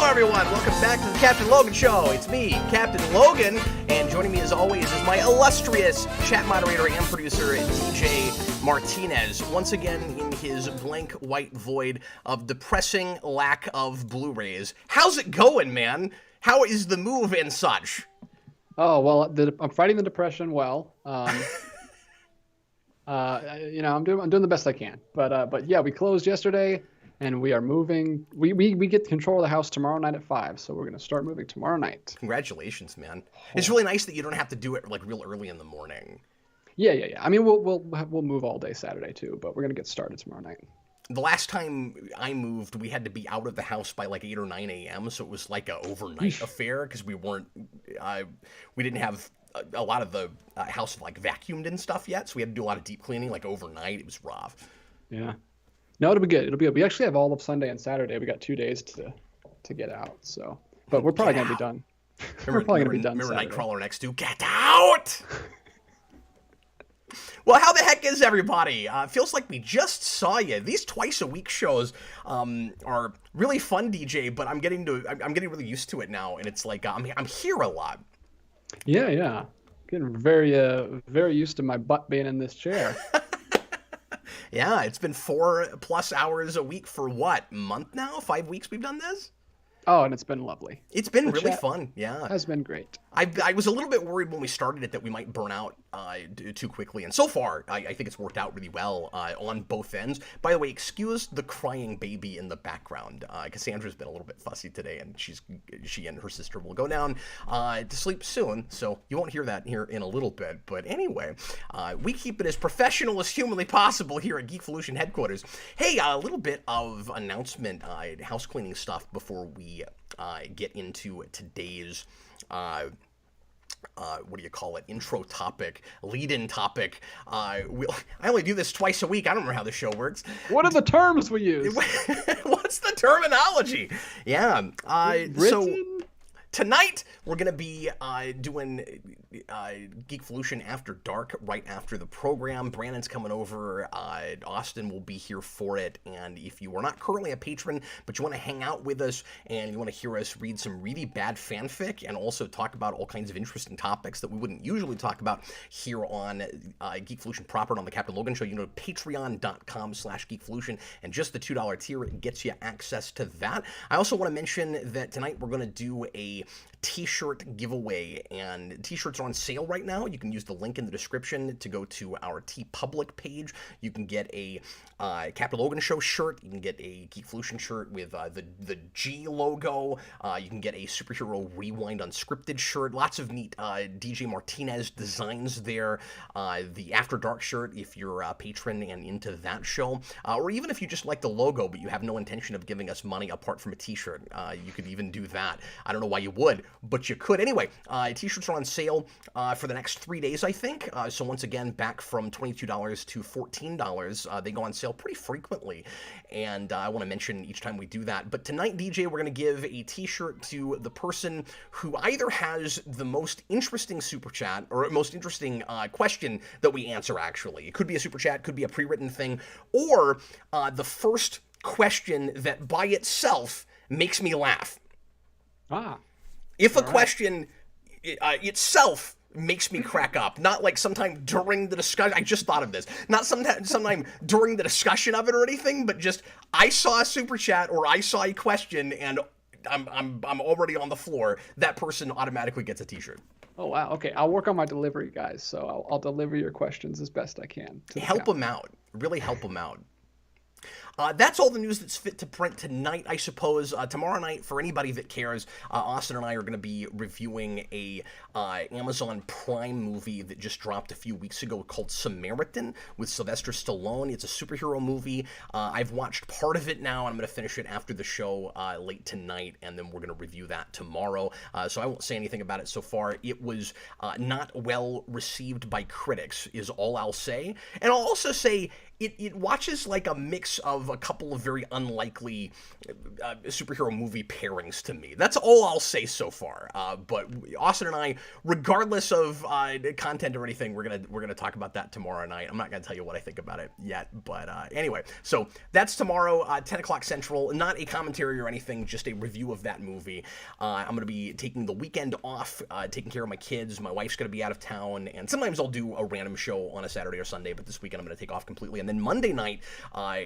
everyone. Welcome back to the Captain Logan Show. It's me, Captain Logan, and joining me as always is my illustrious chat moderator and producer, DJ Martinez. Once again, in his blank white void of depressing lack of Blu-rays. How's it going, man? How is the move and such? Oh, well, I'm fighting the depression well. I'm doing the best I can. But yeah, we closed yesterday. And we are moving. We get control of the house tomorrow night at 5, so we're gonna start moving tomorrow night. Congratulations, man! It's really nice that you don't have to do it like real early in the morning. Yeah. I mean, we'll move all day Saturday too, but we're gonna get started tomorrow night. The last time I moved, we had to be out of the house by like 8 or 9 a.m. So it was like a overnight affair because we didn't have a lot of the house like vacuumed and stuff yet, so we had to do a lot of deep cleaning like overnight. It was rough. Yeah. No, it'll be good. It'll be good. We actually have all of Sunday and Saturday. We got 2 days to get out. So, but we're probably gonna be done. We're probably gonna be done. Remember Nightcrawler next to get out. Well, how the heck is everybody? Feels like we just saw you. These twice a week shows are really fun, DJ. But I'm getting really used to it now, and it's like I'm here a lot. Yeah. Getting very used to my butt being in this chair. Yeah, it's been 4+ hours a week for what, month now? 5 weeks we've done this? Oh, and it's been lovely. It's been really fun, yeah. It has been great. I was a little bit worried when we started it that we might burn out too quickly, and so far, I think it's worked out really well on both ends. By the way, excuse the crying baby in the background. Cassandra's been a little bit fussy today, and she and her sister will go down to sleep soon, so you won't hear that here in a little bit. But anyway, we keep it as professional as humanly possible here at Geekvolution headquarters. Hey, a little bit of announcement, house cleaning stuff before we get into today's intro topic, lead-in topic. I only do this twice a week. I don't remember how the show works. What are the terms we use? What's the terminology? Yeah. So tonight we're gonna be doing Geekvolution After Dark right after the program. Brandon's coming over. Austin will be here for it. And if you are not currently a patron, but you want to hang out with us and you want to hear us read some really bad fanfic and also talk about all kinds of interesting topics that we wouldn't usually talk about here on Geekvolution proper on the Captain Logan Show, you know, patreon.com/Geekvolution, and just the $2 tier gets you access to that. I also want to mention that tonight we're going to do a t-shirt giveaway, and t-shirts are on sale right now. You can use the link in the description to go to our TeePublic page. You can get a Captain Logan Show shirt. You can get a Geekvolution shirt with the G logo. You can get a Superhero Rewind Unscripted shirt. Lots of neat DJ Martinez designs there. The After Dark shirt if you're a patron and into that show. Or even if you just like the logo but you have no intention of giving us money apart from a t-shirt, you could even do that. I don't know why you would, but you could. Anyway, t-shirts are on sale for the next 3 days, I think. So once again, back from $22 to $14. They go on sale pretty frequently, and I want to mention each time we do that. But tonight, DJ, we're going to give a t-shirt to the person who either has the most interesting super chat or most interesting question that we answer, actually. It could be a super chat, could be a pre-written thing, or the first question that by itself makes me laugh. If a question itself makes me crack up, not like sometime during the discussion. I just thought of this. Not sometime during the discussion of it or anything, but just I saw a super chat or I saw a question and I'm already on the floor. That person automatically gets a t-shirt. Oh wow. Okay, I'll work on my delivery, guys. So I'll deliver your questions as best I can. Help them out. Really help them out. That's all the news that's fit to print tonight, I suppose. Tomorrow night, for anybody that cares, Austin and I are going to be reviewing a Amazon Prime movie that just dropped a few weeks ago called Samaritan with Sylvester Stallone. It's a superhero movie. I've watched part of it now, and I'm going to finish it after the show late tonight, and then we're going to review that tomorrow. So I won't say anything about it so far. It was not well received by critics, is all I'll say. And I'll also say it watches like a mix of a couple of very unlikely superhero movie pairings to me. That's all I'll say so far. But Austin and I, regardless of content or anything, we're gonna talk about that tomorrow night. I'm not gonna tell you what I think about it yet, but anyway, so that's tomorrow, 10 o'clock Central. Not a commentary or anything, just a review of that movie. I'm gonna be taking the weekend off, taking care of my kids. My wife's gonna be out of town, and sometimes I'll do a random show on a Saturday or Sunday, but this weekend I'm gonna take off completely. And then Monday night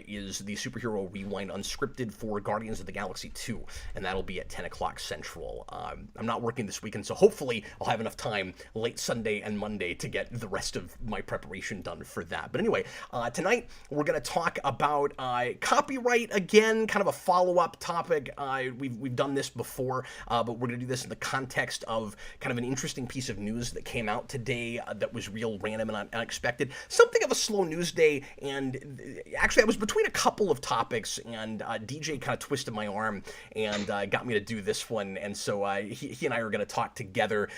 is the Superhero Rewind Unscripted for Guardians of the Galaxy 2, and that'll be at 10 o'clock Central. I'm not working this weekend, so hopefully I'll have enough time late Sunday and Monday to get the rest of my preparation done for that. But anyway, tonight we're going to talk about copyright again, kind of a follow-up topic. We've done this before, but we're going to do this in the context of kind of an interesting piece of news that came out today that was real random and unexpected. Something of a slow news day, and actually I was between a couple of topics, and DJ kind of twisted my arm and got me to do this one, and so he and I are going to talk together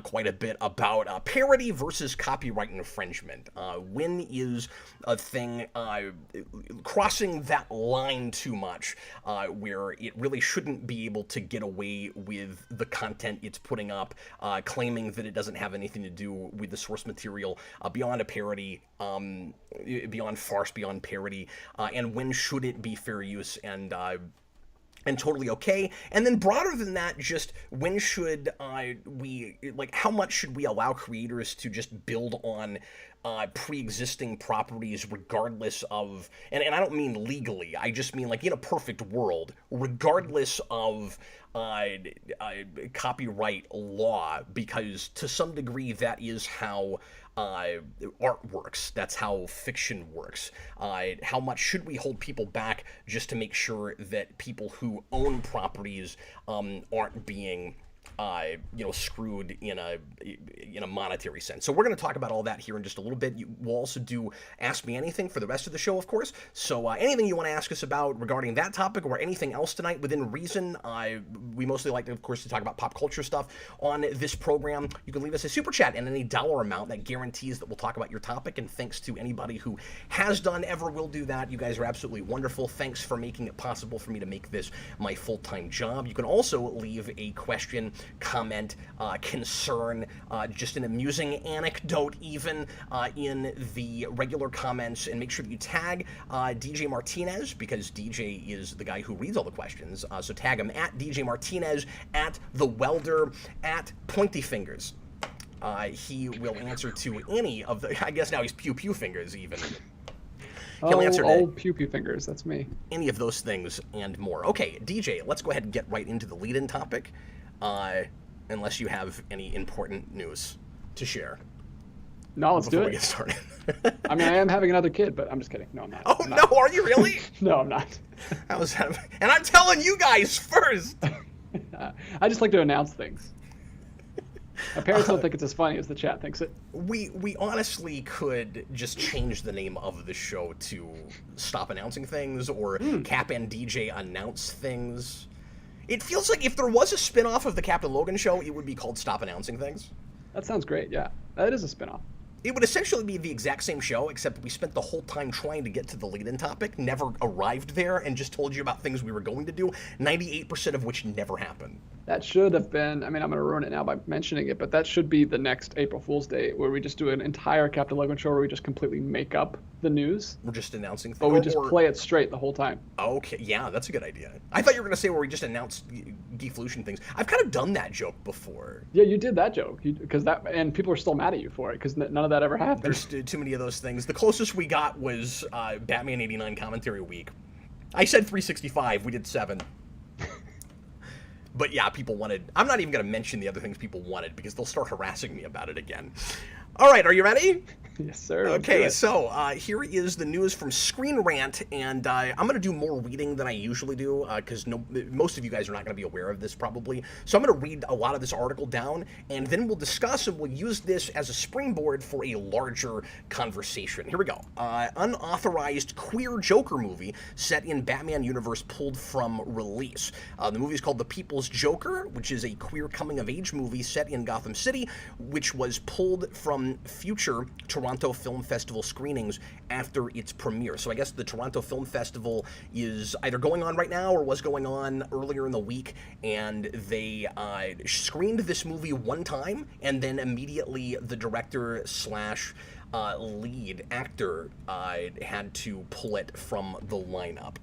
quite a bit about parody versus copyright infringement. When is a thing crossing that line too much, where it really shouldn't be able to get away with the content it's putting up, claiming that it doesn't have anything to do with the source material, beyond a parody, beyond farce, beyond parody, and when should it be fair use and totally okay. And then broader than that, just when should how much should we allow creators to just build on pre-existing properties regardless of, and I don't mean legally, I just mean like in a perfect world, regardless of copyright law, because to some degree that is how art works. That's how fiction works. How much should we hold people back just to make sure that people who own properties aren't being screwed in a monetary sense. So we're going to talk about all that here in just a little bit. We'll also do Ask Me Anything for the rest of the show, of course. So anything you want to ask us about regarding that topic or anything else tonight within reason. We mostly like, of course, to talk about pop culture stuff on this program. You can leave us a super chat and any dollar amount that guarantees that we'll talk about your topic. And thanks to anybody who has done, ever will do that. You guys are absolutely wonderful. Thanks for making it possible for me to make this my full-time job. You can also leave a question, comment, concern, just an amusing anecdote even in the regular comments, and make sure that you tag DJ Martinez, because DJ is the guy who reads all the questions. So tag him at DJ Martinez, at The Welder, at Pointy Fingers. He will answer to any of the, I guess now he's Pew Pew Fingers even. He'll answer old Pew Pew Fingers, that's me. Any of those things and more. Okay, DJ, let's go ahead and get right into the lead-in topic. Unless you have any important news to share. No, let's do it. Before we get started. I mean, I am having another kid, but I'm just kidding. No, I'm not. Oh, I'm not. no, are you really? No, I'm not. And I'm telling you guys first. I just like to announce things. My parents don't think it's as funny as the chat thinks it. We honestly could just change the name of the show to Stop Announcing Things or Cap and DJ Announce Things. It feels like if there was a spin-off of the Captain Logan show, it would be called Stop Announcing Things. That sounds great, yeah. That is a spin-off. It would essentially be the exact same show, except we spent the whole time trying to get to the lead-in topic, never arrived there, and just told you about things we were going to do, 98% of which never happened. That should have been, I mean, I'm going to ruin it now by mentioning it, but that should be the next April Fool's Day, where we just do an entire Captain Logan show where we just completely make up the news. We're just announcing things. But we just play it straight the whole time. Okay, yeah, that's a good idea. I thought you were going to say where we just announce Geekvolution things. I've kind of done that joke before. Yeah, you did that joke, and people are still mad at you for it, because none of that ever happened. There's too many of those things. The closest we got was Batman 89 Commentary Week. I said 365, we did 7. But yeah, people wanted... I'm not even going to mention the other things people wanted, because they'll start harassing me about it again. All right, are you ready? Yes, sir. Okay, so here is the news from Screen Rant, and I'm going to do more reading than I usually do, because most of you guys are not going to be aware of this probably. So I'm going to read a lot of this article down, and then we'll discuss and we'll use this as a springboard for a larger conversation. Here we go. Unauthorized queer Joker movie set in Batman universe pulled from release. The movie is called The People's Joker, which is a queer coming-of-age movie set in Gotham City, which was pulled from future to Toronto Film Festival screenings after its premiere. So I guess the Toronto Film Festival is either going on right now or was going on earlier in the week, and they screened this movie one time, and then immediately the director slash lead actor had to pull it from the lineup.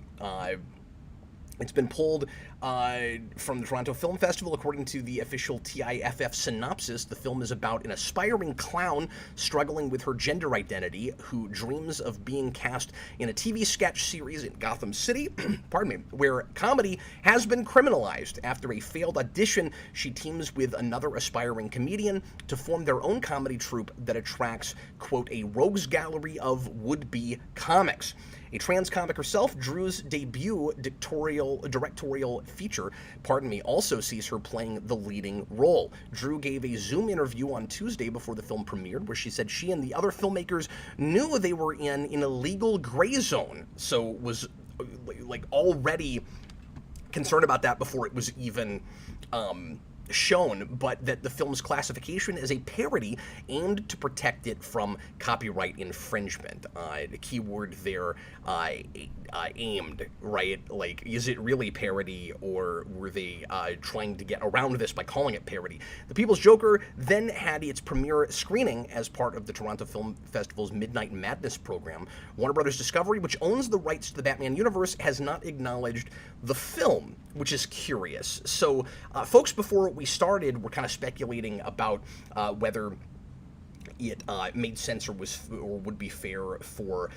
It's been pulled from the Toronto Film Festival. According to the official TIFF synopsis, the film is about an aspiring clown struggling with her gender identity who dreams of being cast in a TV sketch series in Gotham City, pardon me, where comedy has been criminalized. After a failed audition, she teams with another aspiring comedian to form their own comedy troupe that attracts, quote, a rogues gallery of would-be comics. A trans comic herself, Drew's debut directorial feature, also sees her playing the leading role. Drew gave a Zoom interview on Tuesday before the film premiered, where she said she and the other filmmakers knew they were in an illegal gray zone, so was like already concerned about that before it was even shown, but that the film's classification is a parody aimed to protect it from copyright infringement. The key word there, aimed, right? Like, is it really parody, or were they trying to get around this by calling it parody? The People's Joker then had its premiere screening as part of the Toronto Film Festival's Midnight Madness program. Warner Brothers Discovery, which owns the rights to the Batman universe, has not acknowledged the film, which is curious. So, folks, before we started, were kind of speculating about whether it made sense or would be fair for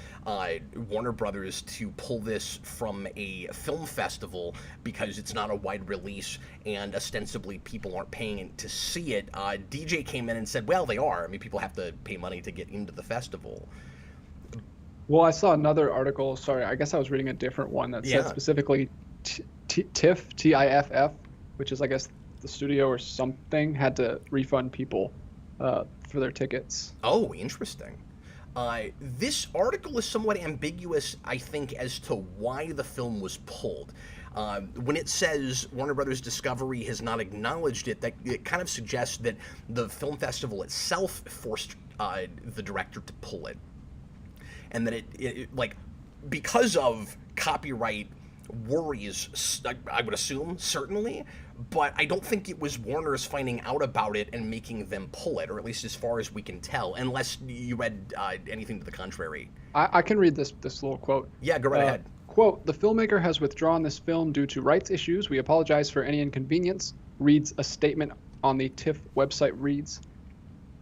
Warner Brothers to pull this from a film festival because it's not a wide release and ostensibly people aren't paying to see it. DJ came in and said, well, they are. I mean, people have to pay money to get into the festival. Well, I saw another article. Sorry, I guess I was reading a different one that said specifically TIFF, T-I-F-F, which is, I guess, the studio or something, had to refund people for their tickets. Oh, interesting. This article is somewhat ambiguous, I think, as to why the film was pulled. When it says Warner Brothers Discovery has not acknowledged it, that it kind of suggests that the film festival itself forced the director to pull it. And that it like, because of copyright worries, I would assume, certainly, but I don't think it was Warner's finding out about it and making them pull it, or at least as far as we can tell, unless you read anything to the contrary. I can read this little quote. Yeah, go right ahead. Quote, "The filmmaker has withdrawn this film due to rights issues. We apologize for any inconvenience," reads a statement on the TIFF website. Reads.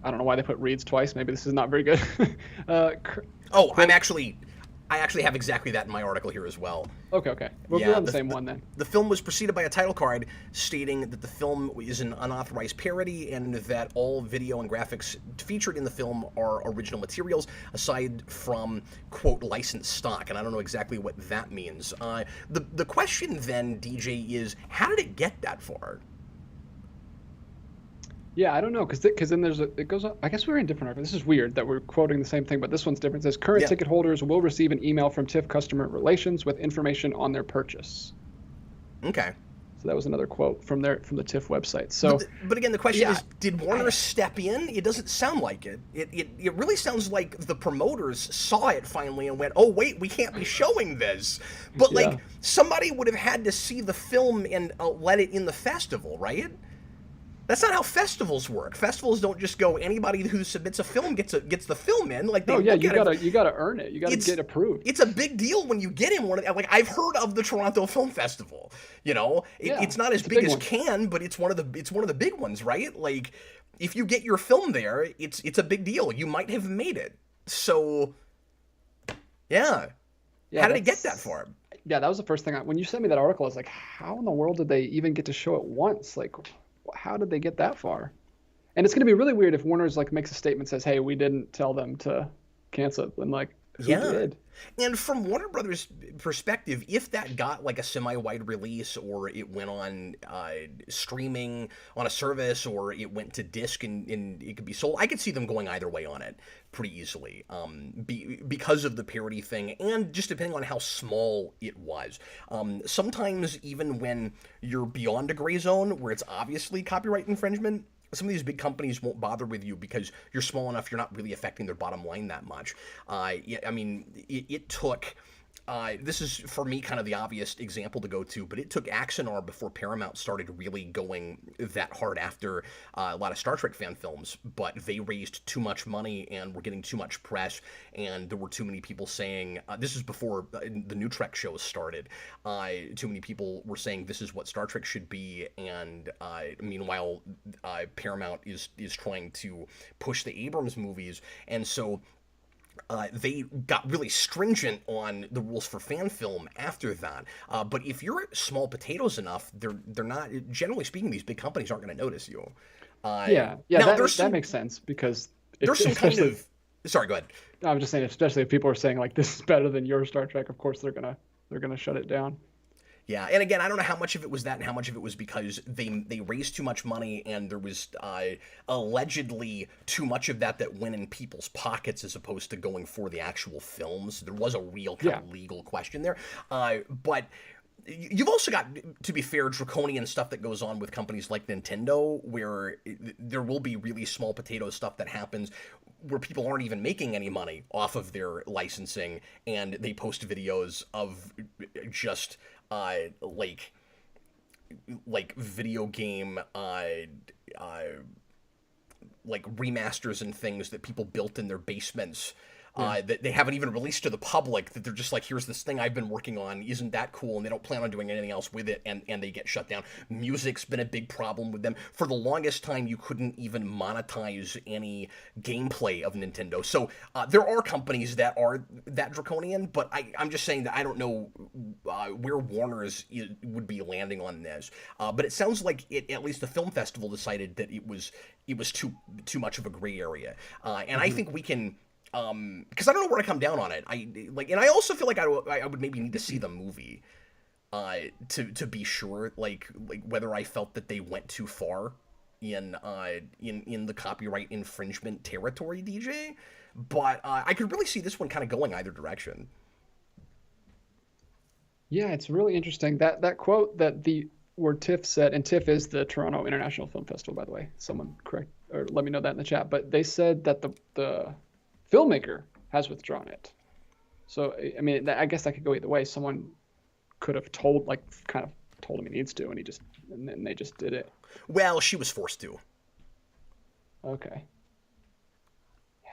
I don't know why they put reads twice. Maybe this is not very good. Oh, I actually have exactly that in my article here as well. Okay. We're on the same one then. The film was preceded by a title card stating that the film is an unauthorized parody and that all video and graphics featured in the film are original materials, aside from, quote, licensed stock. And I don't know exactly what that means. The question then, DJ, is how did it get that far? Yeah, I don't know, because then it goes on. I guess we're in different articles. This is weird that we're quoting the same thing, but this one's different. It says current ticket holders will receive an email from TIFF Customer Relations with information on their purchase. Okay. So that was another quote from the TIFF website. So, but again, the question is, did Warner step in? It doesn't sound like it. It really sounds like the promoters saw it finally and went, oh, wait, we can't be showing this. But, like, somebody would have had to see the film and let it in the festival, right? That's not how festivals work. Festivals don't just go, anybody who submits a film gets the film in. Like, you gotta earn it. You gotta get approved. It's a big deal when you get in one. Like, I've heard of the Toronto Film Festival. You know, it's not as big as Cannes, but it's one of the big ones, right? Like, if you get your film there, it's a big deal. You might have made it. So, yeah. How did it get that far? Yeah, that was the first thing. When you sent me that article, I was like, how in the world did they even get to show it once? Like, how did they get that far? And it's going to be really weird if Warner's like makes a statement, says, hey, we didn't tell them to cancel it. And like, who did? And from Warner Brothers' perspective, if that got like a semi-wide release, or it went on streaming on a service, or it went to disc and it could be sold, I could see them going either way on it pretty easily, because of the parody thing, and just depending on how small it was. Sometimes even when you're beyond a gray zone where it's obviously copyright infringement, some of these big companies won't bother with you because you're small enough, you're not really affecting their bottom line that much. Yeah, I mean, it took. This is, for me, kind of the obvious example to go to, but it took Axanar before Paramount started really going that hard after a lot of Star Trek fan films, but they raised too much money and were getting too much press, and there were too many people saying, this is before the new Trek shows started, too many people were saying this is what Star Trek should be, and meanwhile, Paramount is trying to push the Abrams movies, and so they got really stringent on the rules for fan film after that. But if you're small potatoes enough, they're not. Generally speaking, these big companies aren't going to notice you. Yeah, that makes sense because there's some kind of. Sorry, go ahead. I was just saying, especially if people are saying like this is better than your Star Trek, of course they're gonna shut it down. Yeah, and again, I don't know how much of it was that and how much of it was because they raised too much money and there was allegedly too much of that went in people's pockets as opposed to going for the actual films. There was a real kind of legal question there. But you've also got, to be fair, draconian stuff that goes on with companies like Nintendo, where there will be really small potato stuff that happens where people aren't even making any money off of their licensing, and they post videos of just like video game like remasters and things that people built in their basements that they haven't even released to the public, that they're just like, here's this thing I've been working on, isn't that cool? And they don't plan on doing anything else with it, and they get shut down. Music's been a big problem with them. For the longest time, you couldn't even monetize any gameplay of Nintendo. So there are companies that are that draconian, but I'm just saying that I don't know where Warner's would be landing on this. But it sounds like at least the film festival decided that it was too much of a gray area. And I think we can... because I don't know where to come down on it. And I also feel like I would maybe need to see the movie, to be sure, like whether I felt that they went too far in the copyright infringement territory, DJ. But I could really see this one kind of going either direction. Yeah, it's really interesting that quote where TIFF said, and TIFF is the Toronto International Film Festival, by the way. Someone correct or let me know that in the chat. But they said that the filmmaker has withdrawn it. So, I mean, I guess that could go either way. Someone could have told him he needs to, and then they just did it. Well, she was forced to. Okay. Yeah,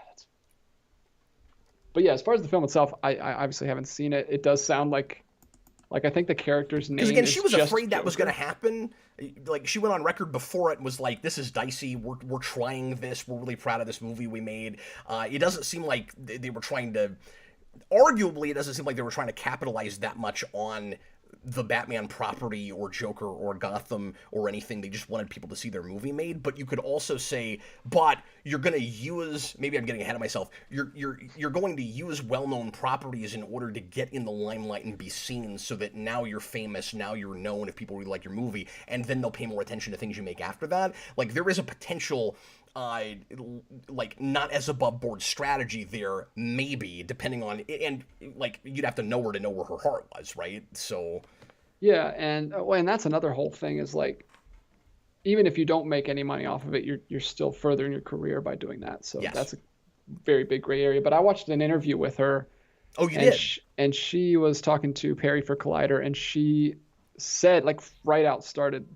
But yeah, as far as the film itself, I obviously haven't seen it. It does sound like I think the character's name. Because again, she was afraid that was going to happen. Like, she went on record before it and was like, "This is dicey. We're trying this. We're really proud of this movie we made." It doesn't seem like they were trying to. Arguably, it doesn't seem like they were trying to capitalize that much on the Batman property or Joker or Gotham or anything. They just wanted people to see their movie made. But you could also say, but you're going to use, maybe I'm getting ahead of myself, you're going to use well-known properties in order to get in the limelight and be seen, so that now you're famous, now you're known if people really like your movie, and then they'll pay more attention to things you make after that. Like, there is a potential like, not as above board strategy there, maybe, depending on, and like, you'd have to know her to know where her heart was, right? So yeah, and that's another whole thing, is like, even if you don't make any money off of it, you're still furthering your career by doing that. So yes. That's a very big gray area. But I watched an interview with her. Oh, you did? And she was talking to Perry for Collider, and she said, like, right out started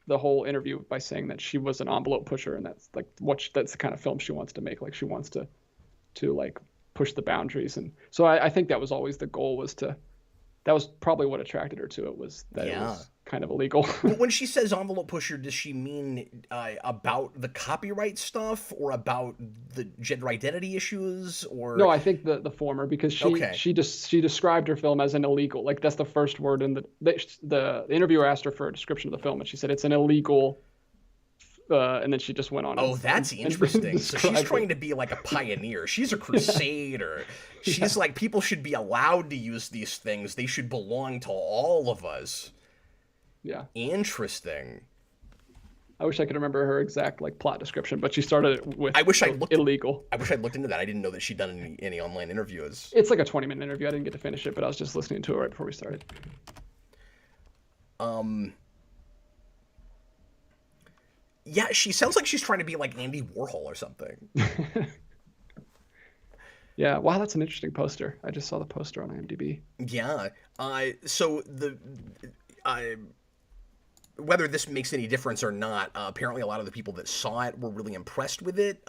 the whole interview by saying that she was an envelope pusher, and that's like that's the kind of film she wants to make. Like, she wants to like push the boundaries. And so I think that was always the goal, that was probably what attracted her to it, was that it was kind of illegal. When she says envelope pusher, does she mean about the copyright stuff, or about the gender identity issues, or? No, I think the former, because she described her film as an illegal. Like, that's the first word in the interviewer asked her for a description of the film, and she said it's an illegal. And then she just went on. Oh, that's interesting. So she's trying to be like a pioneer. She's a crusader. She's like, people should be allowed to use these things. They should belong to all of us. Yeah. Interesting. I wish I could remember her exact plot description, but she started it with illegal. I wish I'd looked into that. I didn't know that she'd done any online interviews. It's like a 20-minute interview. I didn't get to finish it, but I was just listening to it right before we started. Yeah, she sounds like she's trying to be like Andy Warhol or something. Yeah, wow, that's an interesting poster. I just saw the poster on IMDb. Yeah. So whether this makes any difference or not, apparently a lot of the people that saw it were really impressed with it.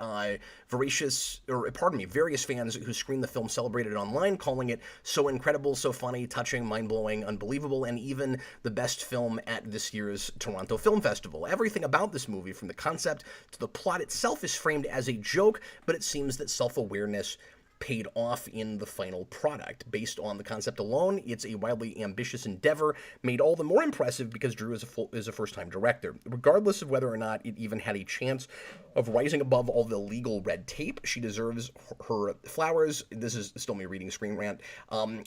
Various fans who screened the film celebrated it online, calling it so incredible, so funny, touching, mind-blowing, unbelievable, and even the best film at this year's Toronto Film Festival. Everything about this movie, from the concept to the plot itself, is framed as a joke, but it seems that self-awareness paid off in the final product. Based on the concept alone, it's a wildly ambitious endeavor, made all the more impressive because Drew is a first-time director. Regardless of whether or not it even had a chance of rising above all the legal red tape, she deserves her flowers. This is still me reading Screen Rant,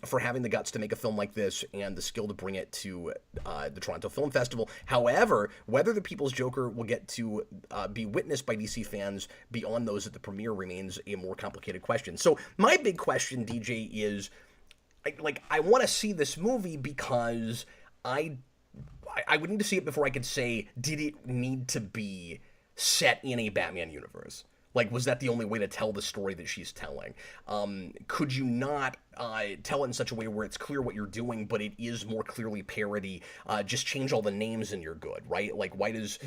for having the guts to make a film like this and the skill to bring it to the Toronto Film Festival. However, whether The People's Joker will get to be witnessed by DC fans beyond those at the premiere remains a more complicated question. So my big question, DJ, is, I want to see this movie because I would need to see it before I could say, did it need to be set in a Batman universe? Like, was that the only way to tell the story that she's telling? Could you not tell it in such a way where it's clear what you're doing, but it is more clearly parody? Just change all the names and you're good, right? Like, why does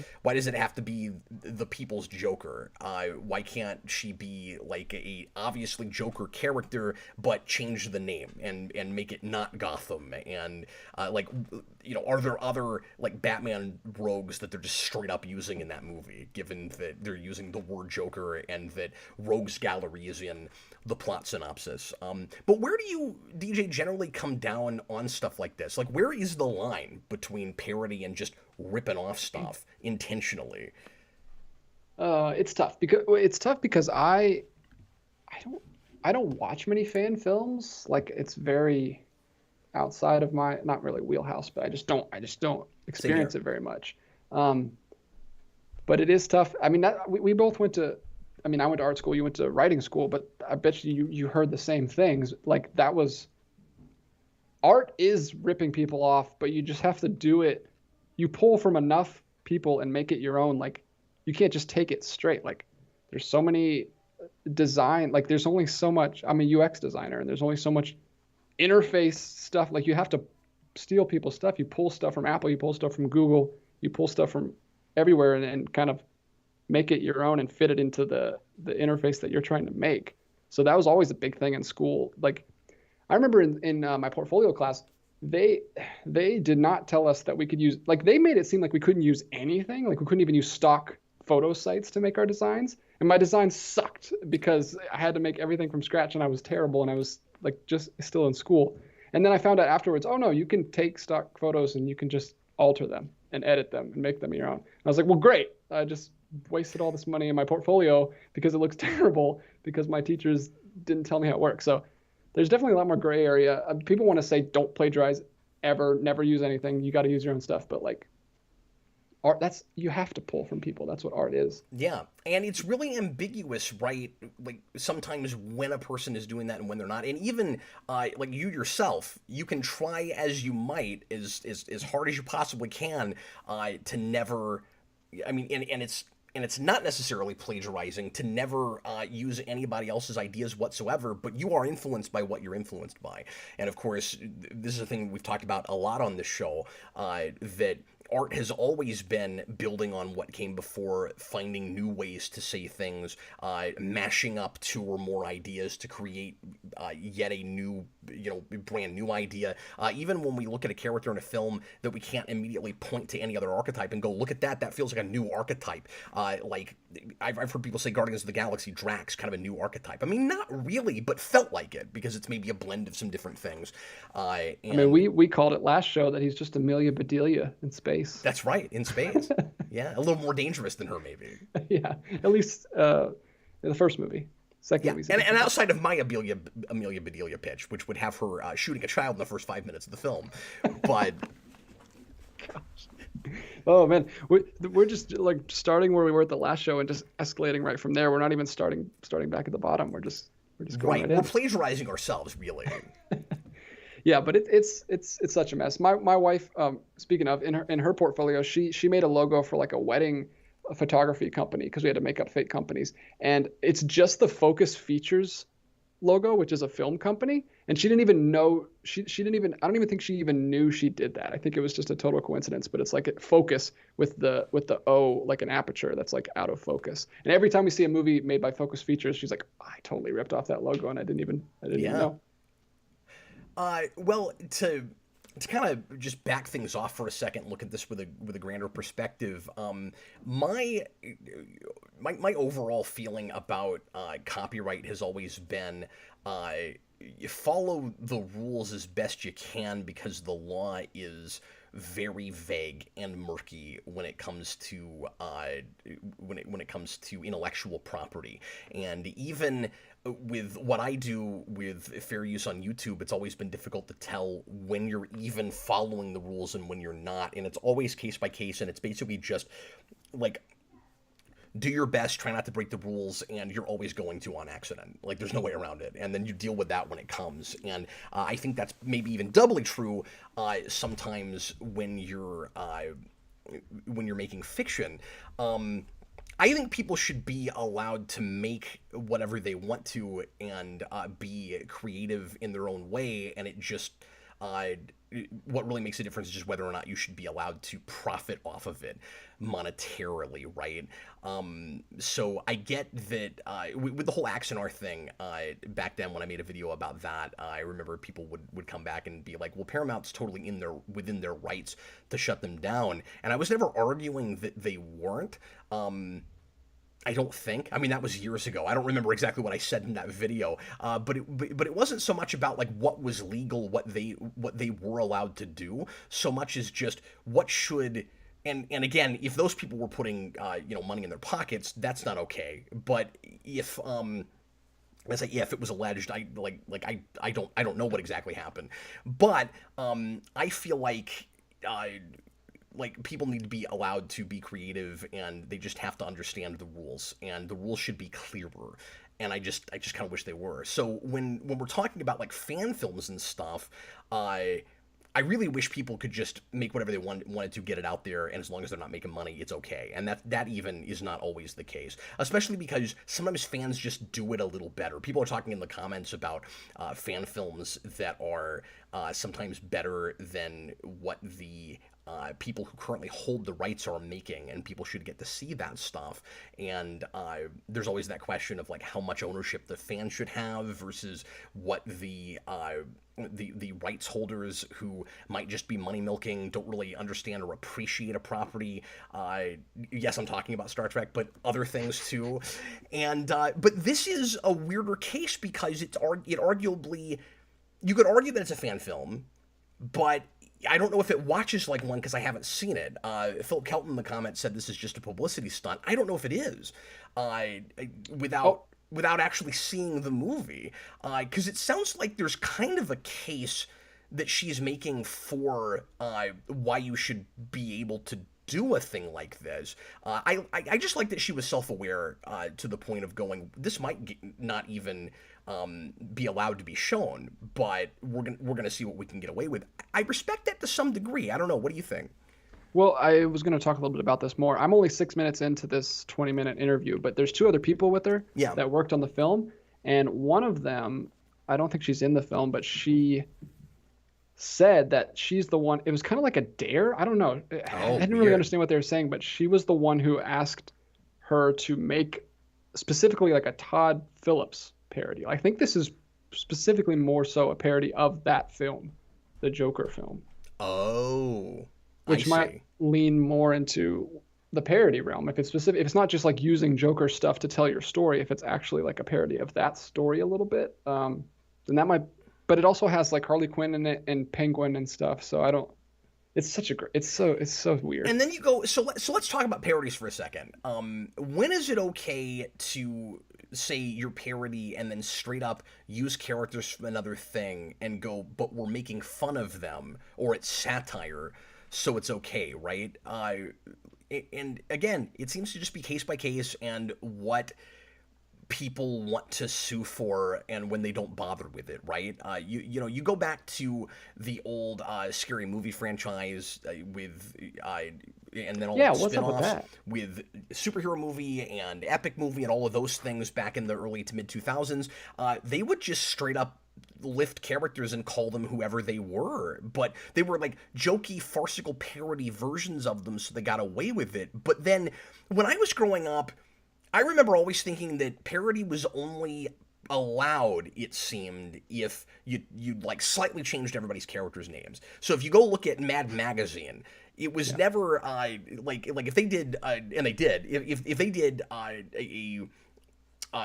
it have to be the People's Joker? Why can't she be like a obviously Joker character, but change the name and make it not Gotham? And are there other like Batman rogues that they're just straight up using in that movie, given that they're using the word Joker and that rogues gallery is in the plot synopsis? But where do you, DJ, generally come down on stuff like this? Like, where is the line between parody and just ripping off stuff intentionally? It's tough because I don't watch many fan films. Like, it's very outside of my, not really wheelhouse, but I just don't experience it very much. But it is tough. I mean, we both went to, I mean, I went to art school, you went to writing school, but I bet you heard the same things. Like, art is ripping people off, but you just have to do it. You pull from enough people and make it your own. Like, you can't just take it straight. Like, there's so many design, like there's only so much, I'm a UX designer, and there's only so much interface stuff. Like, you have to steal people's stuff. You pull stuff from Apple, you pull stuff from Google, you pull stuff from everywhere and kind of make it your own and fit it into the interface that you're trying to make. So that was always a big thing in school. Like, I remember in my portfolio class, they did not tell us that we could use, like, they made it seem like we couldn't use anything. Like, we couldn't even use stock photo sites to make our designs. And my designs sucked because I had to make everything from scratch, and I was terrible, and I was like just still in school. And then I found out afterwards, oh no, you can take stock photos and you can just alter them and edit them and make them your own. And I was like, well, great. I just wasted all this money in my portfolio because it looks terrible because my teachers didn't tell me how it works. So there's definitely a lot more gray area. People want to say don't plagiarize ever, never use anything. You got to use your own stuff. But like, art, you have to pull from people. That's what art is. Yeah. And it's really ambiguous, right? Like, sometimes when a person is doing that and when they're not. And even like you yourself, you can try as you might, as hard as you possibly can, to never, I mean, and it's not necessarily plagiarizing to never use anybody else's ideas whatsoever, but you are influenced by what you're influenced by. And of course, this is a thing we've talked about a lot on this show, that art has always been building on what came before, finding new ways to say things, mashing up two or more ideas to create yet a new, brand new idea. Even when we look at a character in a film that we can't immediately point to any other archetype and go, look at that feels like a new archetype. Like, I've heard people say Guardians of the Galaxy, Drax, kind of a new archetype. I mean, not really, but felt like it because it's maybe a blend of some different things. I mean, we called it last show that he's just Amelia Bedelia in space. That's right, in space. Yeah, a little more dangerous than her, maybe. Yeah, at least in the first movie. Second movie. And outside of my Amelia Bedelia pitch, which would have her shooting a child in the first 5 minutes of the film. But... Gosh. Oh, man. We're just like starting where we were at the last show and just escalating right from there. We're not even starting back at the bottom. We're just going right in. We're plagiarizing ourselves, really. Yeah, but it's such a mess. My wife, speaking of, in her portfolio, she made a logo for like a wedding a photography company because we had to make up fake companies, and it's just the Focus Features logo, which is a film company, and she didn't even know she didn't even I don't even think she even knew she did that. I think it was just a total coincidence, but it's like a focus with the O, like an aperture that's like out of focus. And every time we see a movie made by Focus Features, she's like, I totally ripped off that logo and I didn't even know. Well, to kind of just back things off for a second, look at this with a grander perspective. My overall feeling about copyright has always been you follow the rules as best you can because the law is very vague and murky when it comes to when it comes to intellectual property. And even with what I do with fair use on YouTube, it's always been difficult to tell when you're even following the rules and when you're not. And it's always case by case, and it's basically just like, do your best, try not to break the rules, and you're always going to on accident. Like, there's no way around it. And then you deal with that when it comes. And I think that's maybe even doubly true sometimes when you're making fiction. I think people should be allowed to make whatever they want to and be creative in their own way, and it just what really makes a difference is just whether or not you should be allowed to profit off of it monetarily, right? So I get that with the whole Axonar thing, back then when I made a video about that, I remember people would come back and be like, well, Paramount's totally within their rights to shut them down. And I was never arguing that they weren't. I don't think. I mean, that was years ago. I don't remember exactly what I said in that video. But it wasn't so much about like what was legal, what they were allowed to do, so much as just what should. And again, if those people were putting money in their pockets, that's not okay. But if if it was alleged, I don't know what exactly happened. But I feel like people need to be allowed to be creative, and they just have to understand the rules, and the rules should be clearer. And I just kind of wish they were. So when we're talking about like fan films and stuff, I really wish people could just make whatever they wanted to, get it out there, and as long as they're not making money, it's okay. And that even is not always the case, especially because sometimes fans just do it a little better. People are talking in the comments about fan films that are sometimes better than what the people who currently hold the rights are making, and people should get to see that stuff. And there's always that question of like how much ownership the fans should have versus what the rights holders, who might just be money milking, don't really understand or appreciate a property. Yes, I'm talking about Star Trek, but other things too. And but this is a weirder case because it arguably, you could argue that it's a fan film, but I don't know if it watches like one because I haven't seen it. Philip Kelton in the comments said this is just a publicity stunt. I don't know if it is, without actually seeing the movie, because it sounds like there's kind of a case that she's making for why you should be able to do a thing like this. I just like that she was self-aware to the point of going, this might not even be allowed to be shown, but we're gonna see what we can get away with. I respect that to some degree. I don't know. What do you think? Well, I was going to talk a little bit about this more. I'm only 6 minutes into this 20-minute interview, but there's two other people with her that worked on the film, and one of them, I don't think she's in the film, but she said that she's the one. It was kind of like a dare. I don't know. I didn't really understand what they were saying, but she was the one who asked her to make specifically like a Todd Phillips parody. I think this is specifically more so a parody of that film, the Joker film. Oh, which might lean more into the parody realm. If it's not just like using Joker stuff to tell your story, if it's actually like a parody of that story a little bit, then that might. But it also has like Harley Quinn in it and Penguin and stuff. So I don't. It's so weird. And then you go. So let's talk about parodies for a second. When is it okay to say your parody and then straight up use characters from another thing and go, but we're making fun of them, or it's satire, so it's okay, right? And again, it seems to just be case by case and what people want to sue for, and when they don't bother with it, right? You go back to the old Scary Movie franchise with and then all Yeah, the what's up with spin-offs that? with superhero movie and epic movie and all of those things back in the early to mid 2000s, they would just straight up lift characters and call them whoever they were, but they were like jokey, farcical parody versions of them, so they got away with it. But then when I was growing up, I remember always thinking that parody was only allowed, it seemed, if you like slightly changed everybody's characters' names. So if you go look at Mad Magazine, it was never like if they did and they did if they did a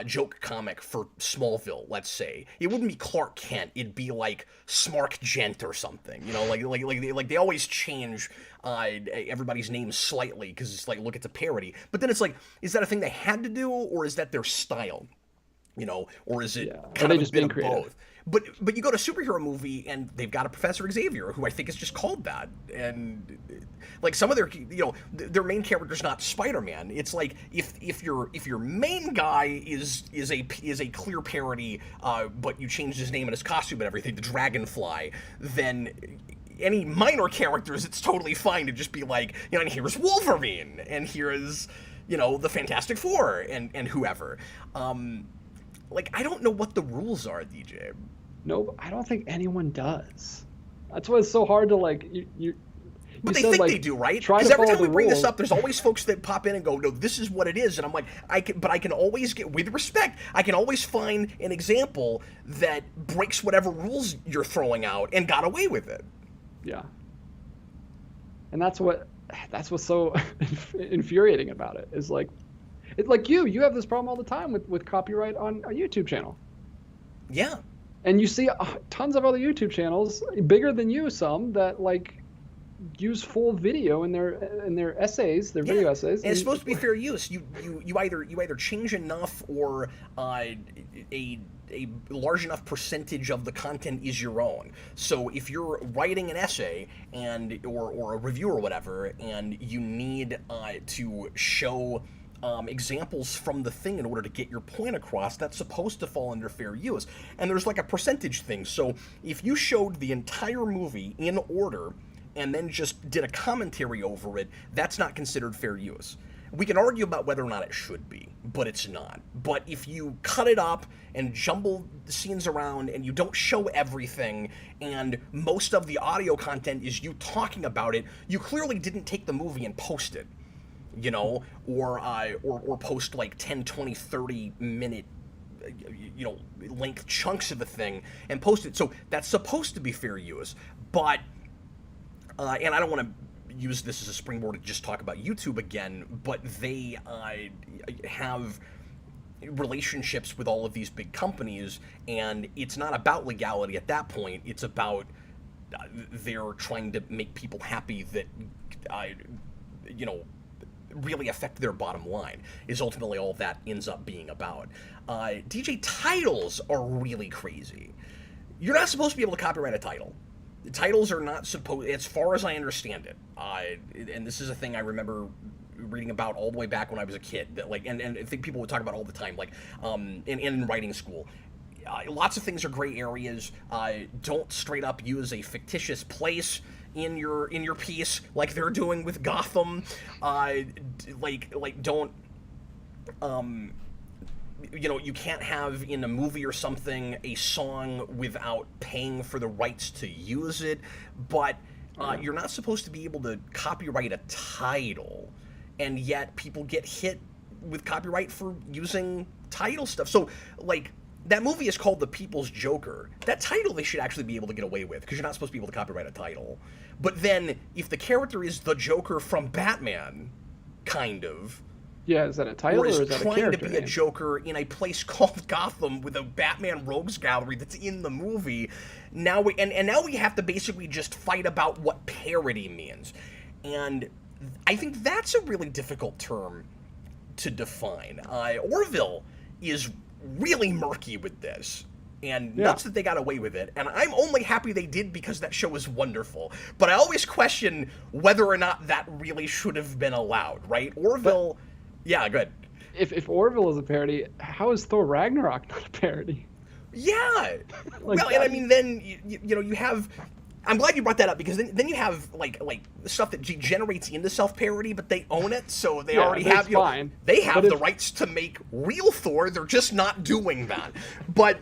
joke comic for Smallville, let's say, it wouldn't be Clark Kent, it'd be like Smark Gent or something, you know, like they always change everybody's name slightly because it's like, look, it's a parody. But then it's like, is that a thing they had to do, or is that their style? You know, or is it kind of a bit of both? But you go to superhero movie and they've got a Professor Xavier who I think is just called that, and like some of their, you know, their main character's not Spider-Man. It's like if your main guy is a clear parody, but you changed his name and his costume and everything to Dragonfly, then any minor characters, it's totally fine to just be like, you know, and here's Wolverine, and here's, you know, the Fantastic Four and whoever. Like, I don't know what the rules are, DJ. No, I don't think anyone does. That's why it's so hard to, like, you But they said, think like, they do, right? try Because to every follow time we the bring this rules. up, there's always folks that pop in and go, no, this is what it is. And I'm like, I can always get, with respect, I can always find an example that breaks whatever rules you're throwing out and got away with it. Yeah. And that's what's so infuriating about it, is like, it's like you have this problem all the time with copyright on a YouTube channel. Yeah. And you see tons of other YouTube channels, bigger than you, some that like use full video in their essays, their video essays. And it's supposed to be fair use. You either change enough, or a large enough percentage of the content is your own. So if you're writing an essay or a review or whatever, and you need to show examples from the thing in order to get your point across, that's supposed to fall under fair use. And there's like a percentage thing. So if you showed the entire movie in order and then just did a commentary over it, that's not considered fair use. We can argue about whether or not it should be, but it's not. But if you cut it up and jumble the scenes around and you don't show everything, and most of the audio content is you talking about it, you clearly didn't take the movie and post it. You know, or post like 10, 20, 30 minute, you know, length chunks of a thing and post it. So that's supposed to be fair use. But, and I don't want to use this as a springboard to just talk about YouTube again, but they have relationships with all of these big companies, and it's not about legality at that point. It's about they're trying to make people happy that, you know, really affect their bottom line, is ultimately all that ends up being about. DJ, titles are really crazy. You're not supposed to be able to copyright a title. The titles are not supposed, as far as I understand it, and this is a thing I remember reading about all the way back when I was a kid, that like, and I think people would talk about all the time, like in writing school. Lots of things are gray areas. Don't straight up use a fictitious place in your piece like they're doing with Gotham. Like don't, you know, you can't have in a movie or something a song without paying for the rights to use it. But you're not supposed to be able to copyright a title, and yet people get hit with copyright for using title stuff. So like, that movie is called The People's Joker. That title they should actually be able to get away with, because you're not supposed to be able to copyright a title. But then, if the character is the Joker from Batman, kind of, yeah, is that a title, or is that a character trying to be name? a Joker in a place called Gotham with a Batman rogues gallery that's in the movie, now we have to basically just fight about what parody means. And I think that's a really difficult term to define. Orville is really murky with this, and nuts that they got away with it, and I'm only happy they did, because that show is wonderful. But I always question whether or not that really should have been allowed, right? Orville, yeah, good. If Orville is a parody, how is Thor Ragnarok not a parody? Yeah. Like, well, and I mean, then you know, you have I'm glad you brought that up, because then you have like stuff that generates into self-parody, but they own it, so they already have, they have the rights to make real Thor. They're just not doing that. But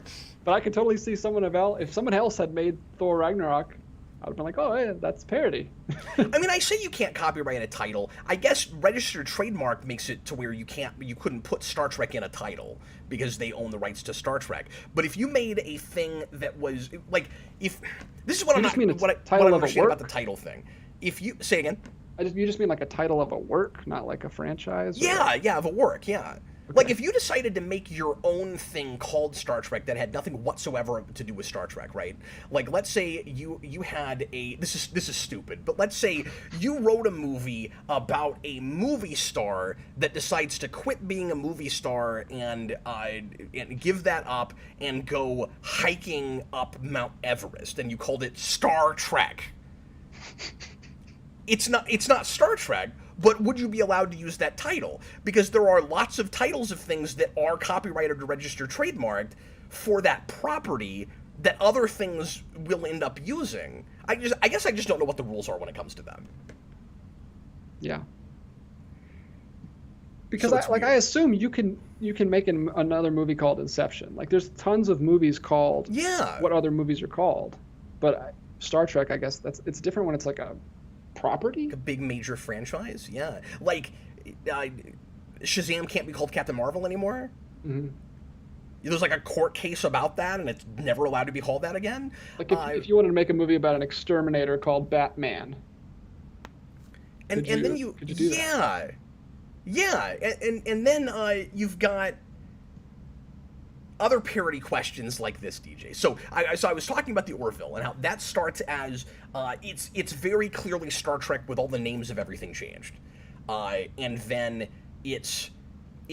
I could totally see if someone else had made Thor Ragnarok, I would have been like, oh, yeah, that's parody. I mean, I say you can't copyright a title. I guess registered trademark makes it to where you couldn't put Star Trek in a title because they own the rights to Star Trek. But if you made a thing that was like, if this is what I understand about the title thing. If you say again, you just mean like a title of a work, not like a franchise. Yeah, of a work. Yeah. Okay. Like, if you decided to make your own thing called Star Trek that had nothing whatsoever to do with Star Trek, right? Like, let's say you had this is stupid, but let's say you wrote a movie about a movie star that decides to quit being a movie star and give that up and go hiking up Mount Everest, and you called it Star Trek. It's not Star Trek. But would you be allowed to use that title? Because there are lots of titles of things that are copyrighted or registered trademarked for that property that other things will end up using. I guess I just don't know what the rules are when it comes to them. Yeah. Because I assume you can make another movie called Inception. Like, there's tons of movies called what other movies are called. But Star Trek, I guess it's different when it's like a property, a big major franchise. Yeah, like Shazam can't be called Captain Marvel anymore. Mm-hmm. There's like a court case about that, and it's never allowed to be called that again. Like if you wanted to make a movie about an exterminator called Batman, and then you do that? And then you've got other parody questions like this, DJ. So I was talking about the Orville and how that starts as it's very clearly Star Trek with all the names of everything changed, and then it's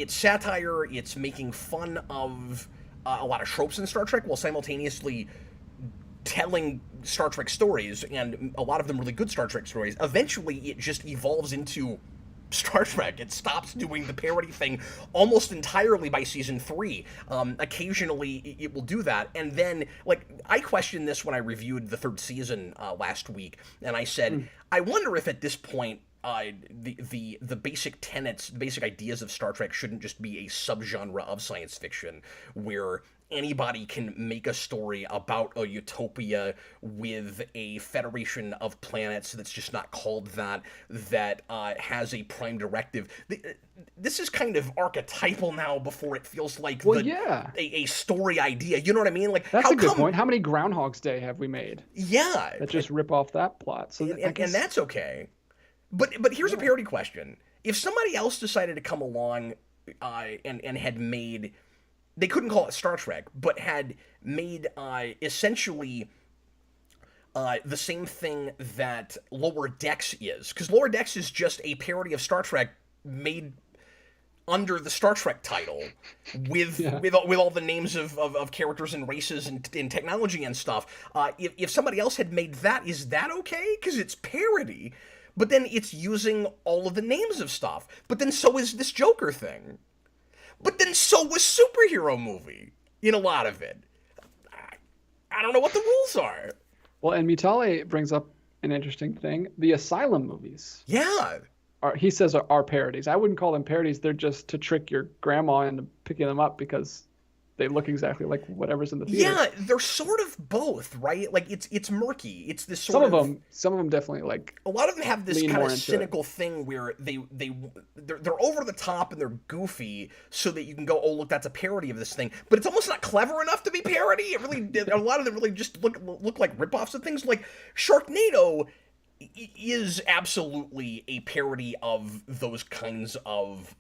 satire. It's making fun of a lot of tropes in Star Trek while simultaneously telling Star Trek stories, and a lot of them really good Star Trek stories. Eventually, it just evolves into Star Trek. It stops doing the parody thing almost entirely by season 3. Occasionally it will do that, and then, like, I questioned this when I reviewed the 3rd season last week, and I said, I wonder if at this point the basic tenets, the basic ideas of Star Trek shouldn't just be a subgenre of science fiction where anybody can make a story about a utopia with a federation of planets that's just not called that has a prime directive. This is kind of archetypal now before it feels like a story idea. You know what I mean? Like, that's a good point. How many Groundhog's Day have we made? Yeah. That just rip off that plot. So and that's okay. But here's a parody question. If somebody else decided to come along and had made... They couldn't call it Star Trek, but had made essentially the same thing that Lower Decks is. Because Lower Decks is just a parody of Star Trek made under the Star Trek title with all the names of characters and races and technology and stuff. If somebody else had made that, is that okay? Because it's parody. But then it's using all of the names of stuff. But then so is this Joker thing. But then so was superhero movie in a lot of it. I don't know what the rules are. Well, and Mitale brings up an interesting thing. The Asylum movies. Yeah. He says are parodies. I wouldn't call them parodies. They're just to trick your grandma into picking them up because they look exactly like whatever's in the theater. Yeah, they're sort of both, right? Like, it's murky. It's this sort of... Some of them definitely, like... A lot of them have this kind of cynical thing where they're over the top and they're goofy so that you can go, oh, look, that's a parody of this thing. But it's almost not clever enough to be parody. It really... A lot of them really just look like ripoffs of things. Like, Sharknado is absolutely a parody of those kinds of...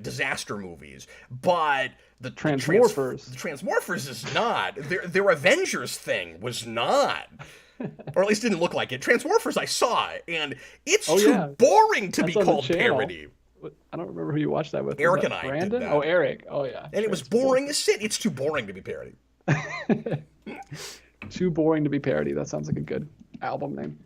disaster movies, but the Transmorphers is not. Their Avengers thing was not, or at least didn't look like it. Transmorphers I saw, and it's too boring to be called parody. I don't remember who you watched that with. Eric and I Brandon? did that. Oh, Eric. Oh, yeah. And it was boring as shit. It's too boring to be parody. Too boring to be parody. That sounds like a good album name.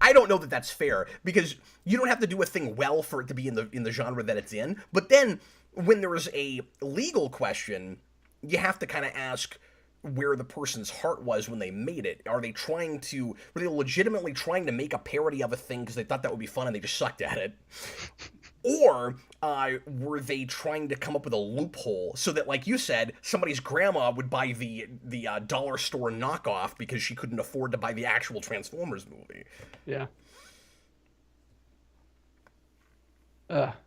I don't know that that's fair, because you don't have to do a thing well for it to be in the genre that it's in. But then, when there is a legal question, you have to kind of ask, where the person's heart was when they made it. Were they legitimately trying to make a parody of a thing because they thought that would be fun and they just sucked at it? Or were they trying to come up with a loophole so that, like you said, somebody's grandma would buy the dollar store knockoff because she couldn't afford to buy the actual Transformers movie? Yeah.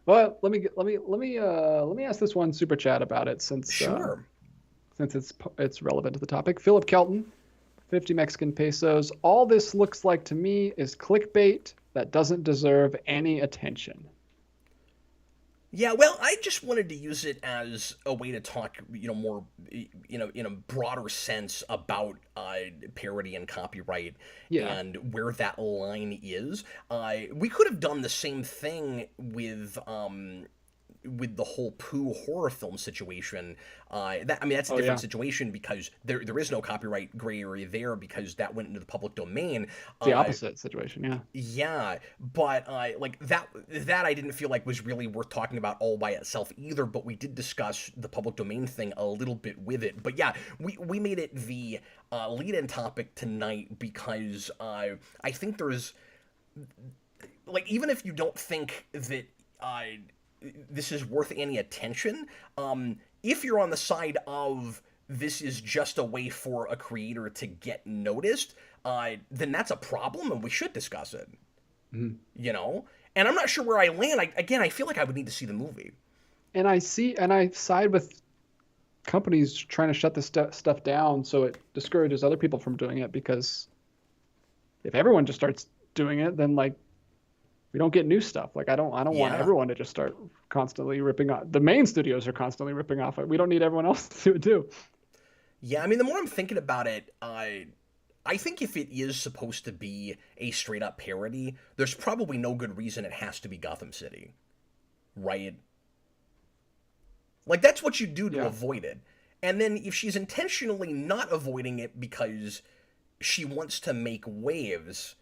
Well, let me ask this one super chat about it since Sure. Since it's relevant to the topic. Philip Kelton, 50 Mexican pesos. All this looks like to me is clickbait that doesn't deserve any attention. Yeah, well, I just wanted to use it as a way to talk, more, in a broader sense about parody and copyright and where that line is. We could have done the same thing with the whole Pooh horror film situation. That's a different situation because there is no copyright gray area there because that went into the public domain. It's the opposite situation, yeah. Yeah, but like that I didn't feel like was really worth talking about all by itself either, but we did discuss the public domain thing a little bit with it. But yeah, we made it the lead-in topic tonight because I think there's, like, even if you don't think that this is worth any attention, if you're on the side of this is just a way for a creator to get noticed, then that's a problem and we should discuss it. Mm-hmm. And I'm not sure where I land. I feel like I would need to see the movie. And I side with companies trying to shut this stuff down so it discourages other people from doing it, because if everyone just starts doing it, then like we don't get new stuff. Like I don't want everyone to just start constantly ripping off. The main studios are constantly ripping off. We don't need everyone else to do it too. Yeah, I mean, the more I'm thinking about it, I think if it is supposed to be a straight up parody, there's probably no good reason it has to be Gotham City, right? Like that's what you do to avoid it. And then if she's intentionally not avoiding it because she wants to make waves,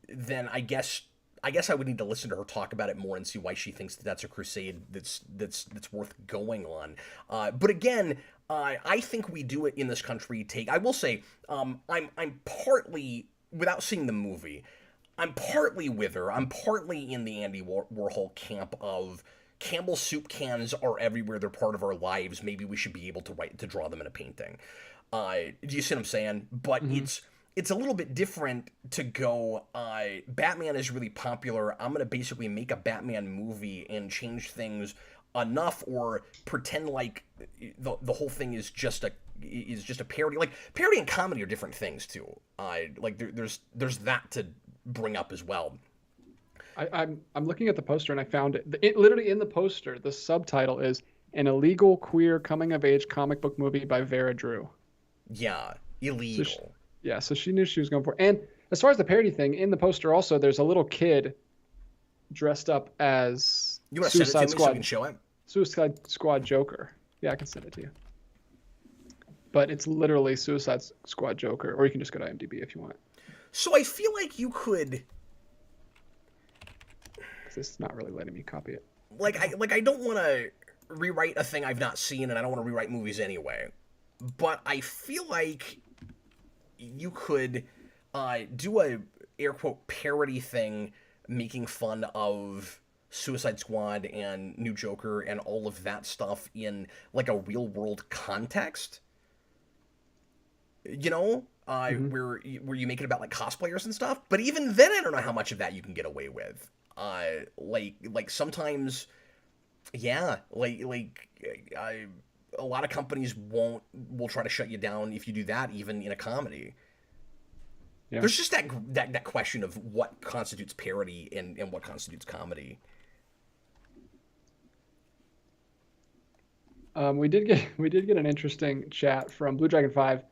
then I guess I would need to listen to her talk about it more and see why she thinks that that's a crusade that's worth going on. But again, I think we do it in this country. I will say, I'm partly, without seeing the movie, I'm partly with her. I'm partly in the Andy Warhol camp of Campbell soup cans are everywhere. They're part of our lives. Maybe we should be able to draw them in a painting. Do you see what I'm saying? But it's a little bit different to go, Batman is really popular. I'm going to basically make a Batman movie and change things enough or pretend like the whole thing is just a parody. Like parody and comedy are different things too. Like there's that to bring up as well. I'm looking at the poster and I found it literally in the poster. The subtitle is "An Illegal Queer Coming of Age Comic Book Movie by Vera Drew." Yeah, illegal. So she knew she was going for it. And as far as the parody thing, in the poster also, there's a little kid dressed up as Suicide Squad. So you can show it? Suicide Squad Joker. Yeah, I can send it to you. But it's literally Suicide Squad Joker, or you can just go to IMDb if you want. So I feel like you could... This is not really letting me copy it. I don't want to rewrite a thing I've not seen, and I don't want to rewrite movies anyway. But I feel like you could do a air quote parody thing, making fun of Suicide Squad and New Joker and all of that stuff in like a real world context. Where you make it about like cosplayers and stuff. But even then, I don't know how much of that you can get away with. Like sometimes, yeah, a lot of companies will try to shut you down if you do that, even in a comedy. Yeah. There's just that question of what constitutes parody and what constitutes comedy. We did get an interesting chat from Blue Dragon 5.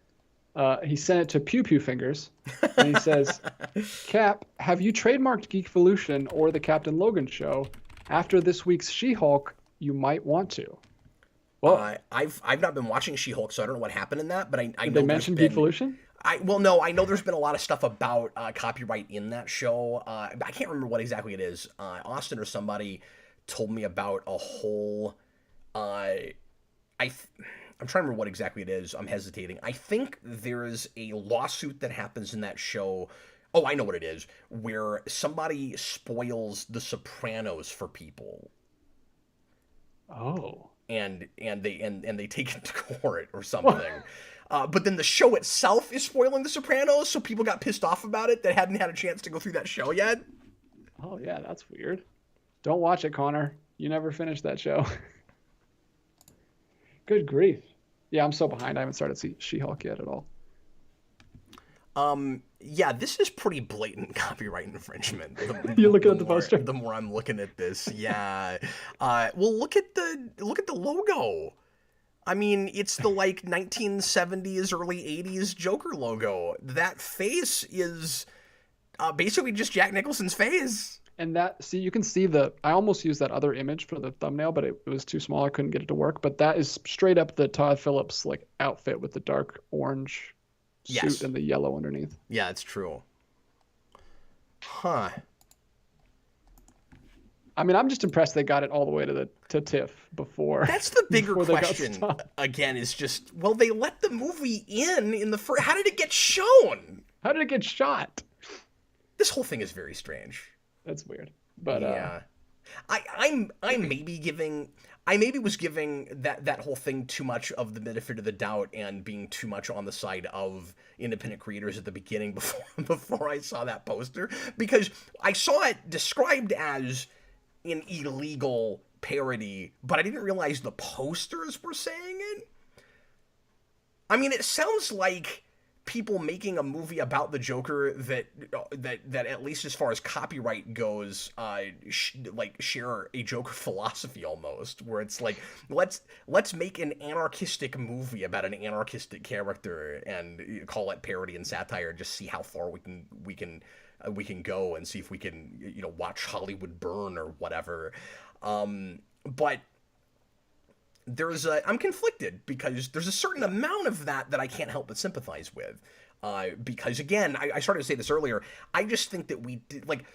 He sent it to Pew Pew Fingers, and he says, "Cap, have you trademarked Geekvolution or the Captain Logan show? After this week's She-Hulk, you might want to." Well, I've not been watching She-Hulk, so I don't know what happened in that, but I know they mentioned Geekvolution. No, I know there's been a lot of stuff about copyright in that show. I can't remember what exactly it is. Austin or somebody told me about a whole. I'm I'm trying to remember what exactly it is. I'm hesitating. I think there's a lawsuit that happens in that show. Oh, I know what it is. Where somebody spoils The Sopranos for people. Oh. And they take it to court or something. But then the show itself is spoiling The Sopranos, so people got pissed off about it that hadn't had a chance to go through that show yet. Oh yeah, that's weird. Don't watch it, Connor. You never finished that show. Good grief. Yeah, I'm so behind. I haven't started She-Hulk yet at all. Yeah, this is pretty blatant copyright infringement. You're looking at the poster. The more I'm looking at this, yeah. Well, look at the logo. I mean, it's the like 1970s, early 80s Joker logo. That face is basically just Jack Nicholson's face. And you can see I almost used that other image for the thumbnail, but it was too small. I couldn't get it to work. But that is straight up the Todd Phillips like outfit with the dark orange suit and the yellow underneath. Yeah, it's true. Huh. I mean, I'm just impressed they got it all the way to TIFF before. That's the bigger question. Again, is just, well, they let the movie in the first. How did it get shown? How did it get shot? This whole thing is very strange. That's weird. But yeah, I maybe was giving that whole thing too much of the benefit of the doubt and being too much on the side of independent creators at the beginning before I saw that poster, because I saw it described as an illegal parody, but I didn't realize the posters were saying it. I mean, it sounds like people making a movie about the Joker that at least as far as copyright goes, share a Joker philosophy almost, where it's like, let's make an anarchistic movie about an anarchistic character and call it parody and satire. Just see how far we can go and see if we can watch Hollywood burn or whatever. But I'm conflicted because there's a certain amount of that I can't help but sympathize with. Because again, I started to say this earlier, I just think that we did, like,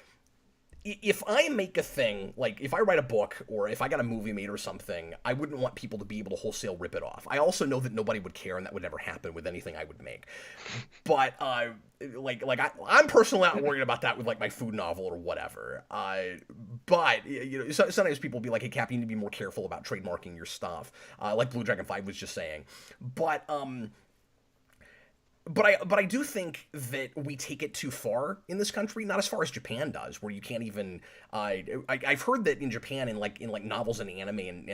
if I make a thing, like if I write a book or if I got a movie made or something, I wouldn't want people to be able to wholesale rip it off. I also know that nobody would care and that would never happen with anything I would make. But I'm personally not worried about that with like my food novel or whatever. But sometimes people will be like, "Hey, Cap, you need to be more careful about trademarking your stuff," like Blue Dragon 5 was just saying. But I do think that we take it too far in this country, not as far as Japan does, where you can't even. I've heard that in Japan, in like novels and anime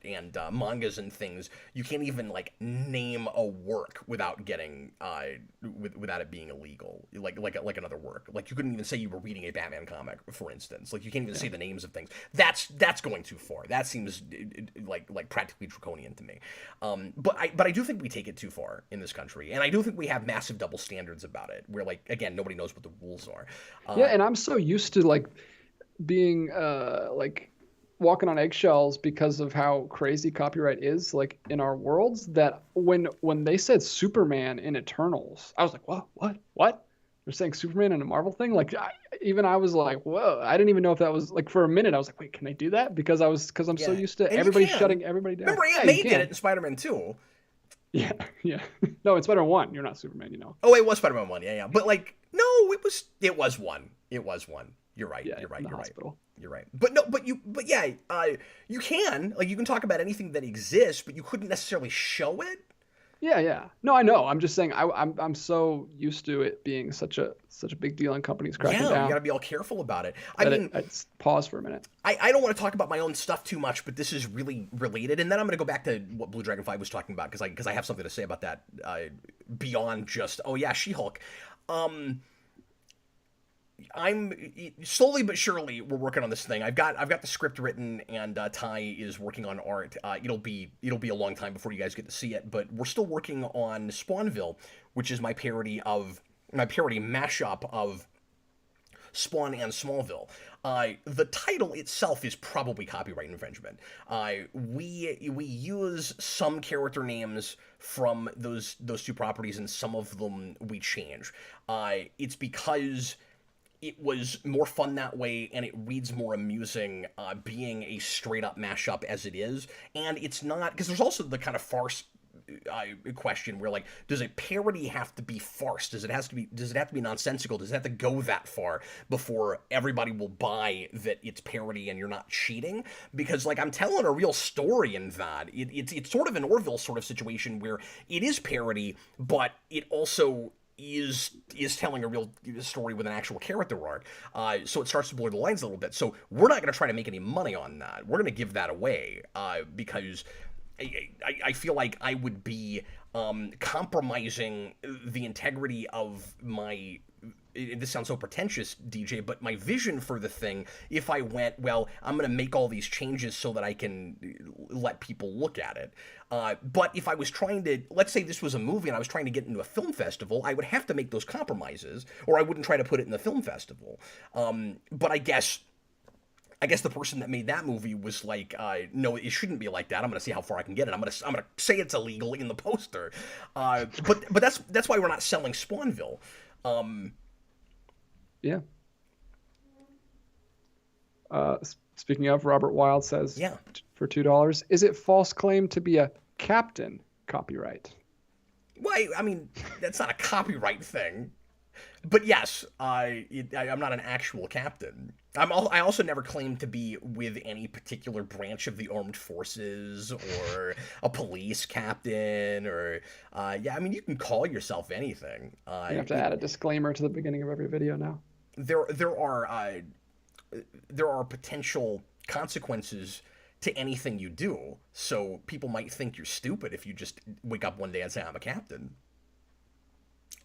and mangas and things, you can't even like name a work without getting without it being illegal, like another work. Like you couldn't even say you were reading a Batman comic, for instance. Like you can't even say the names of things. That's going too far. That seems like practically draconian to me. But I do think we take it too far in this country, and I do think we have massive double standards about it. Where like again, nobody knows what the rules are. Yeah, and I'm so used to like being like walking on eggshells because of how crazy copyright is like in our worlds, that when they said Superman in Eternals, I was like, what? They're saying Superman in a Marvel thing? Like I was like, whoa, I didn't even know if that was like, for a minute I was like, wait, can they do that? Because I'm so used to everybody shutting everybody down. Remember Aunt May did it in Spider-Man 2. Yeah. No, it's Spider-Man 1. You're not Superman, Oh, it was Spider-Man 1. Yeah. But like, no, it was 1. It was 1. You're right. Yeah, You're right. Hospital. You're right. But yeah, you can talk about anything that exists, but you couldn't necessarily show it. Yeah. No, I know. I'm just saying I'm so used to it being such a big deal and companies cracking down. Yeah, you got to be all careful about it. I'd pause for a minute. I don't want to talk about my own stuff too much, but this is really related, and then I'm going to go back to what Blue Dragon 5 was talking about because I have something to say about that beyond just She-Hulk. I'm slowly but surely we're working on this thing. I've got the script written, and Ty is working on art. It'll be a long time before you guys get to see it, but we're still working on Spawnville, which is my parody mashup of Spawn and Smallville. The title itself is probably copyright infringement. We use some character names from those two properties, and some of them we change. It's because it was more fun that way, and it reads more amusing being a straight-up mashup as it is. And it's not... Because there's also the kind of farce question where, like, does a parody have to be farce? Does it have to be nonsensical? Does it have to go that far before everybody will buy that it's parody and you're not cheating? Because, like, I'm telling a real story in that. It's sort of an Orville sort of situation where it is parody, but it also is telling a real story with an actual character arc. So it starts to blur the lines a little bit. So we're not going to try to make any money on that. We're going to give that away because I feel like I would be compromising the integrity of my... This sounds so pretentious, DJ, but my vision for the thing, if I went, well, I'm going to make all these changes so that I can let people look at it. But if I was trying to, let's say this was a movie and I was trying to get into a film festival, I would have to make those compromises, or I wouldn't try to put it in the film festival. But I guess the person that made that movie was like, no, it shouldn't be like that. I'm going to see how far I can get it. I'm going to say it's illegal in the poster. But that's why we're not selling Spawnville. Yeah. Speaking of, Robert Wild says, for $2, is it false claim to be a captain copyright? Well, I mean, that's not a copyright thing. But yes, I'm not an actual captain. I also never claimed to be with any particular branch of the armed forces or a police captain or I mean, you can call yourself anything. You have to add a disclaimer to the beginning of every video now. There are potential consequences to anything you do. So people might think you're stupid if you just wake up one day and say I'm a captain.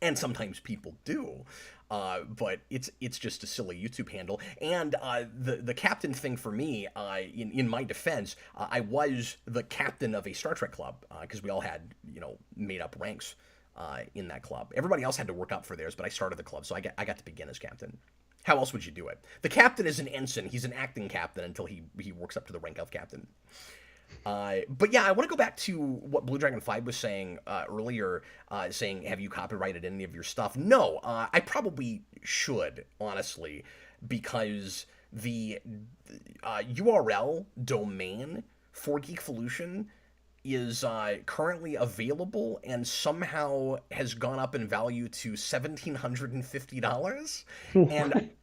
And sometimes people do, but it's just a silly YouTube handle. And the captain thing for me, in my defense, I was the captain of a Star Trek club because we all had made up ranks in that club. Everybody else had to work up for theirs, but I started the club, so I got to begin as captain. How else would you do it? The captain is an ensign. He's an acting captain until he works up to the rank of captain. But yeah, I want to go back to what Blue Dragon 5 was saying earlier, saying, have you copyrighted any of your stuff? No, I probably should, honestly, because the URL domain for Geekvolution is currently available and somehow has gone up in value to $1,750.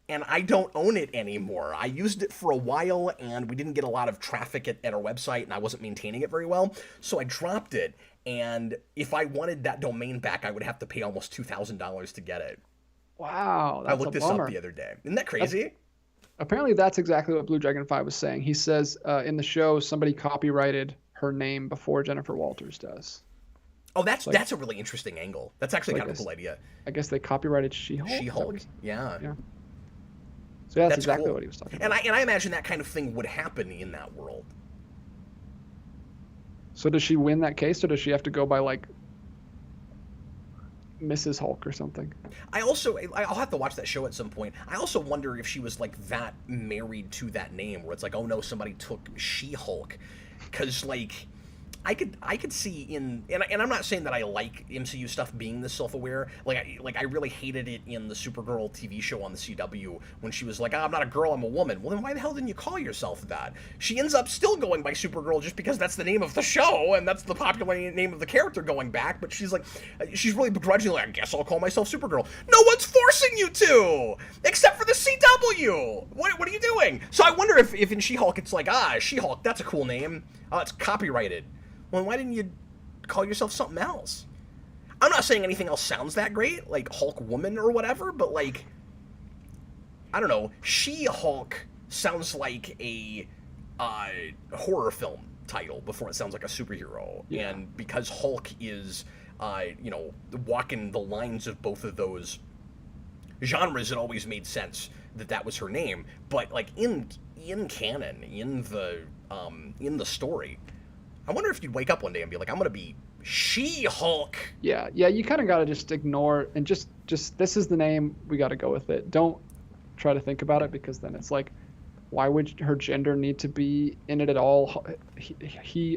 And I don't own it anymore. I used it for a while and we didn't get a lot of traffic at our website and I wasn't maintaining it very well. So I dropped it. And if I wanted that domain back, I would have to pay almost $2,000 to get it. Wow. I looked this up the other day. Isn't that crazy? Apparently that's exactly what Blue Dragon 5 was saying. He says in the show, somebody copyrighted her name before Jennifer Walters does. Oh, that's a really interesting angle. That's actually kind of a cool idea. I guess they copyrighted She-Hulk. She-Hulk, yeah. So that's exactly cool. What he was talking about. And I imagine that kind of thing would happen in that world. So does she win that case, or does she have to go by like Mrs. Hulk or something? I'll have to watch that show at some point. I also wonder if she was like that married to that name, where it's like, oh no, somebody took She-Hulk. Because, like, I could see and I'm not saying that I like MCU stuff being this self-aware. I really hated it in the Supergirl TV show on the CW when she was like, I'm not a girl, I'm a woman. Well, then why the hell didn't you call yourself that? She ends up still going by Supergirl just because that's the name of the show and that's the popular name of the character going back. But she's really begrudgingly, I guess I'll call myself Supergirl. No one's forcing you to, except for the CW. What are you doing? So I wonder if in She-Hulk it's like, She-Hulk, that's a cool name. It's copyrighted. Well, why didn't you call yourself something else? I'm not saying anything else sounds that great, like Hulk Woman or whatever, but like, I don't know, She-Hulk sounds like a horror film title before it sounds like a superhero. Yeah. And because Hulk is, walking the lines of both of those genres, it always made sense that was her name. But like in canon, in the story, I wonder if you'd wake up one day and be like, I'm going to be She-Hulk. Yeah, you kind of got to just ignore and just this is the name, we got to go with it. Don't try to think about it, because then it's like, why would her gender need to be in it at all?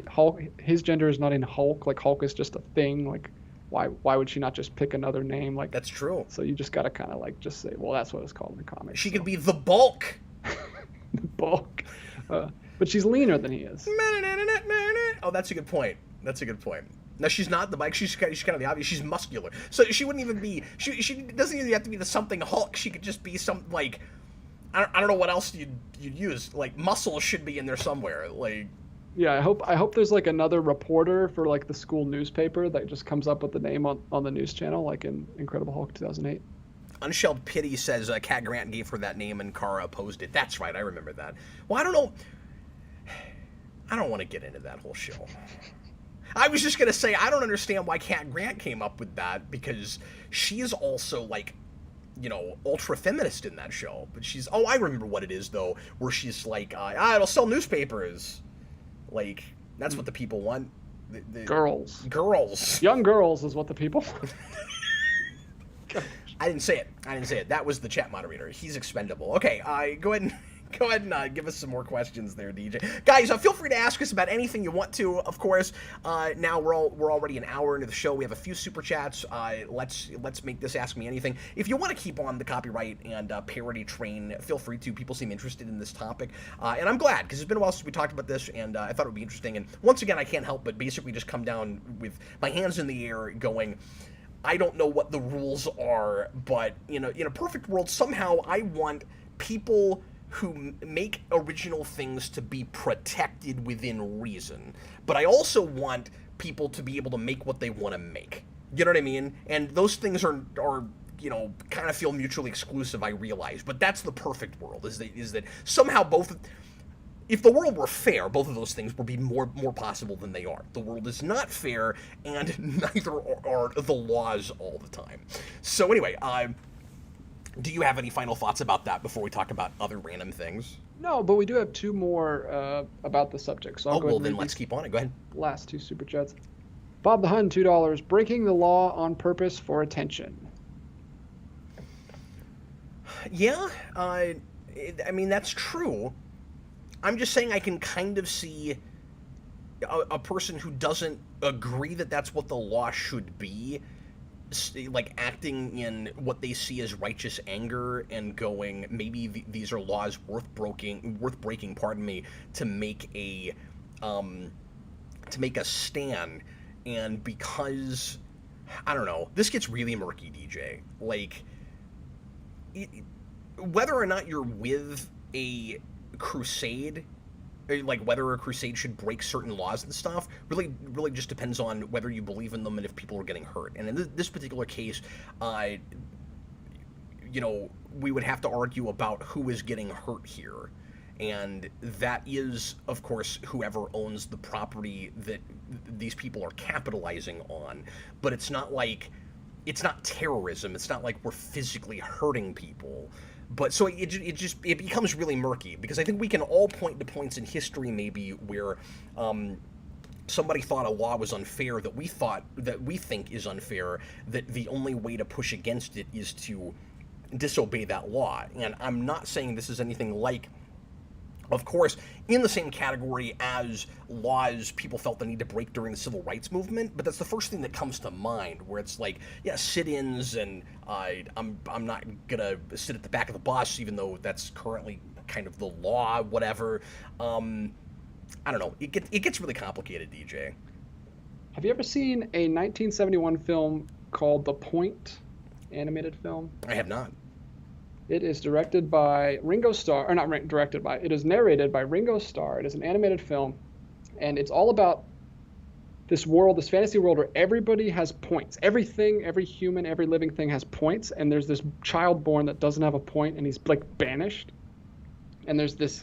Hulk, his gender is not in Hulk. Like, Hulk is just a thing. Like, why would she not just pick another name? Like, that's true. So you just got to kind of like just say, well, that's what it's called in the comics. She could be the Bulk. The Bulk. But she's leaner than he is. Oh, that's a good point. That's a good point. No, she's not the Mike. She's kind of the obvious. She's muscular, so she wouldn't even be. She doesn't even have to be the something Hulk. She could just be some like. I don't know what else you'd use. Like muscle should be in there somewhere. Like. Yeah, I hope there's like another reporter for like the school newspaper that just comes up with the name on the news channel, like in Incredible Hulk 2008. Unshelled Pity says Cat Grant gave her that name and Kara opposed it. That's right, I remember that. Well, I don't know. I don't want to get into that whole show. I was just going to say, I don't understand why Cat Grant came up with that, because she is also, like, you know, ultra-feminist in that show. But she's, oh, I remember what it is, though, where she's like, it'll sell newspapers. Like, that's what the people want. The girls. Girls. Young girls is what the people want. I didn't say it. That was the chat moderator. He's expendable. Okay, go ahead and give us some more questions there, DJ. Guys, feel free to ask us about anything you want to. Of course, now we're already an hour into the show. We have a few super chats. Let's make this Ask Me Anything. If you want to keep on the copyright and parody train, feel free to. People seem interested in this topic, and I'm glad, because it's been a while since we talked about this, and I thought it would be interesting. And once again, I can't help but basically just come down with my hands in the air, going, I don't know what the rules are, but in a perfect world, somehow I want people who make original things to be protected within reason. But I also want people to be able to make what they want to make. You know what I mean? And those things are kind of feel mutually exclusive, I realize. But that's the perfect world, is that somehow both... If the world were fair, both of those things would be more possible than they are. The world is not fair, and neither are the laws all the time. So anyway, do you have any final thoughts about that before we talk about other random things? No, but we do have two more about the subject. So I'll go ahead and then let's keep on it. Go ahead. Last two super chats. Bob the Hun, $2. Breaking the law on purpose for attention. Yeah, I mean, that's true. I'm just saying I can kind of see a person who doesn't agree that that's what the law should be, like acting in what they see as righteous anger and going, maybe these are laws worth breaking, pardon me, to make a stand. And because, I don't know, this gets really murky, DJ. Like, whether or not you're with a crusade, like whether a crusade should break certain laws and stuff, really just depends on whether you believe in them and if people are getting hurt. And in this particular case, we would have to argue about who is getting hurt here. And that is, of course, whoever owns the property that these people are capitalizing on. But it's not terrorism. It's not like we're physically hurting people. But so it becomes really murky, because I think we can all point to points in history maybe where somebody thought a law was unfair that we think is unfair, that the only way to push against it is to disobey that law. And I'm not saying this is anything like, of course, in the same category as laws people felt the need to break during the civil rights movement, but that's the first thing that comes to mind, where it's like, yeah, sit-ins, and I'm not gonna sit at the back of the bus, even though that's currently kind of the law, whatever. I don't know. It gets really complicated, DJ. Have you ever seen a 1971 film called The Point, animated film? I have not. It is directed by Ringo Starr, or not directed by, it is narrated by Ringo Starr. It is an animated film, and it's all about this world, this fantasy world where everybody has points. Everything, every human, every living thing has points, and there's this child born that doesn't have a point, and he's like banished. And there's this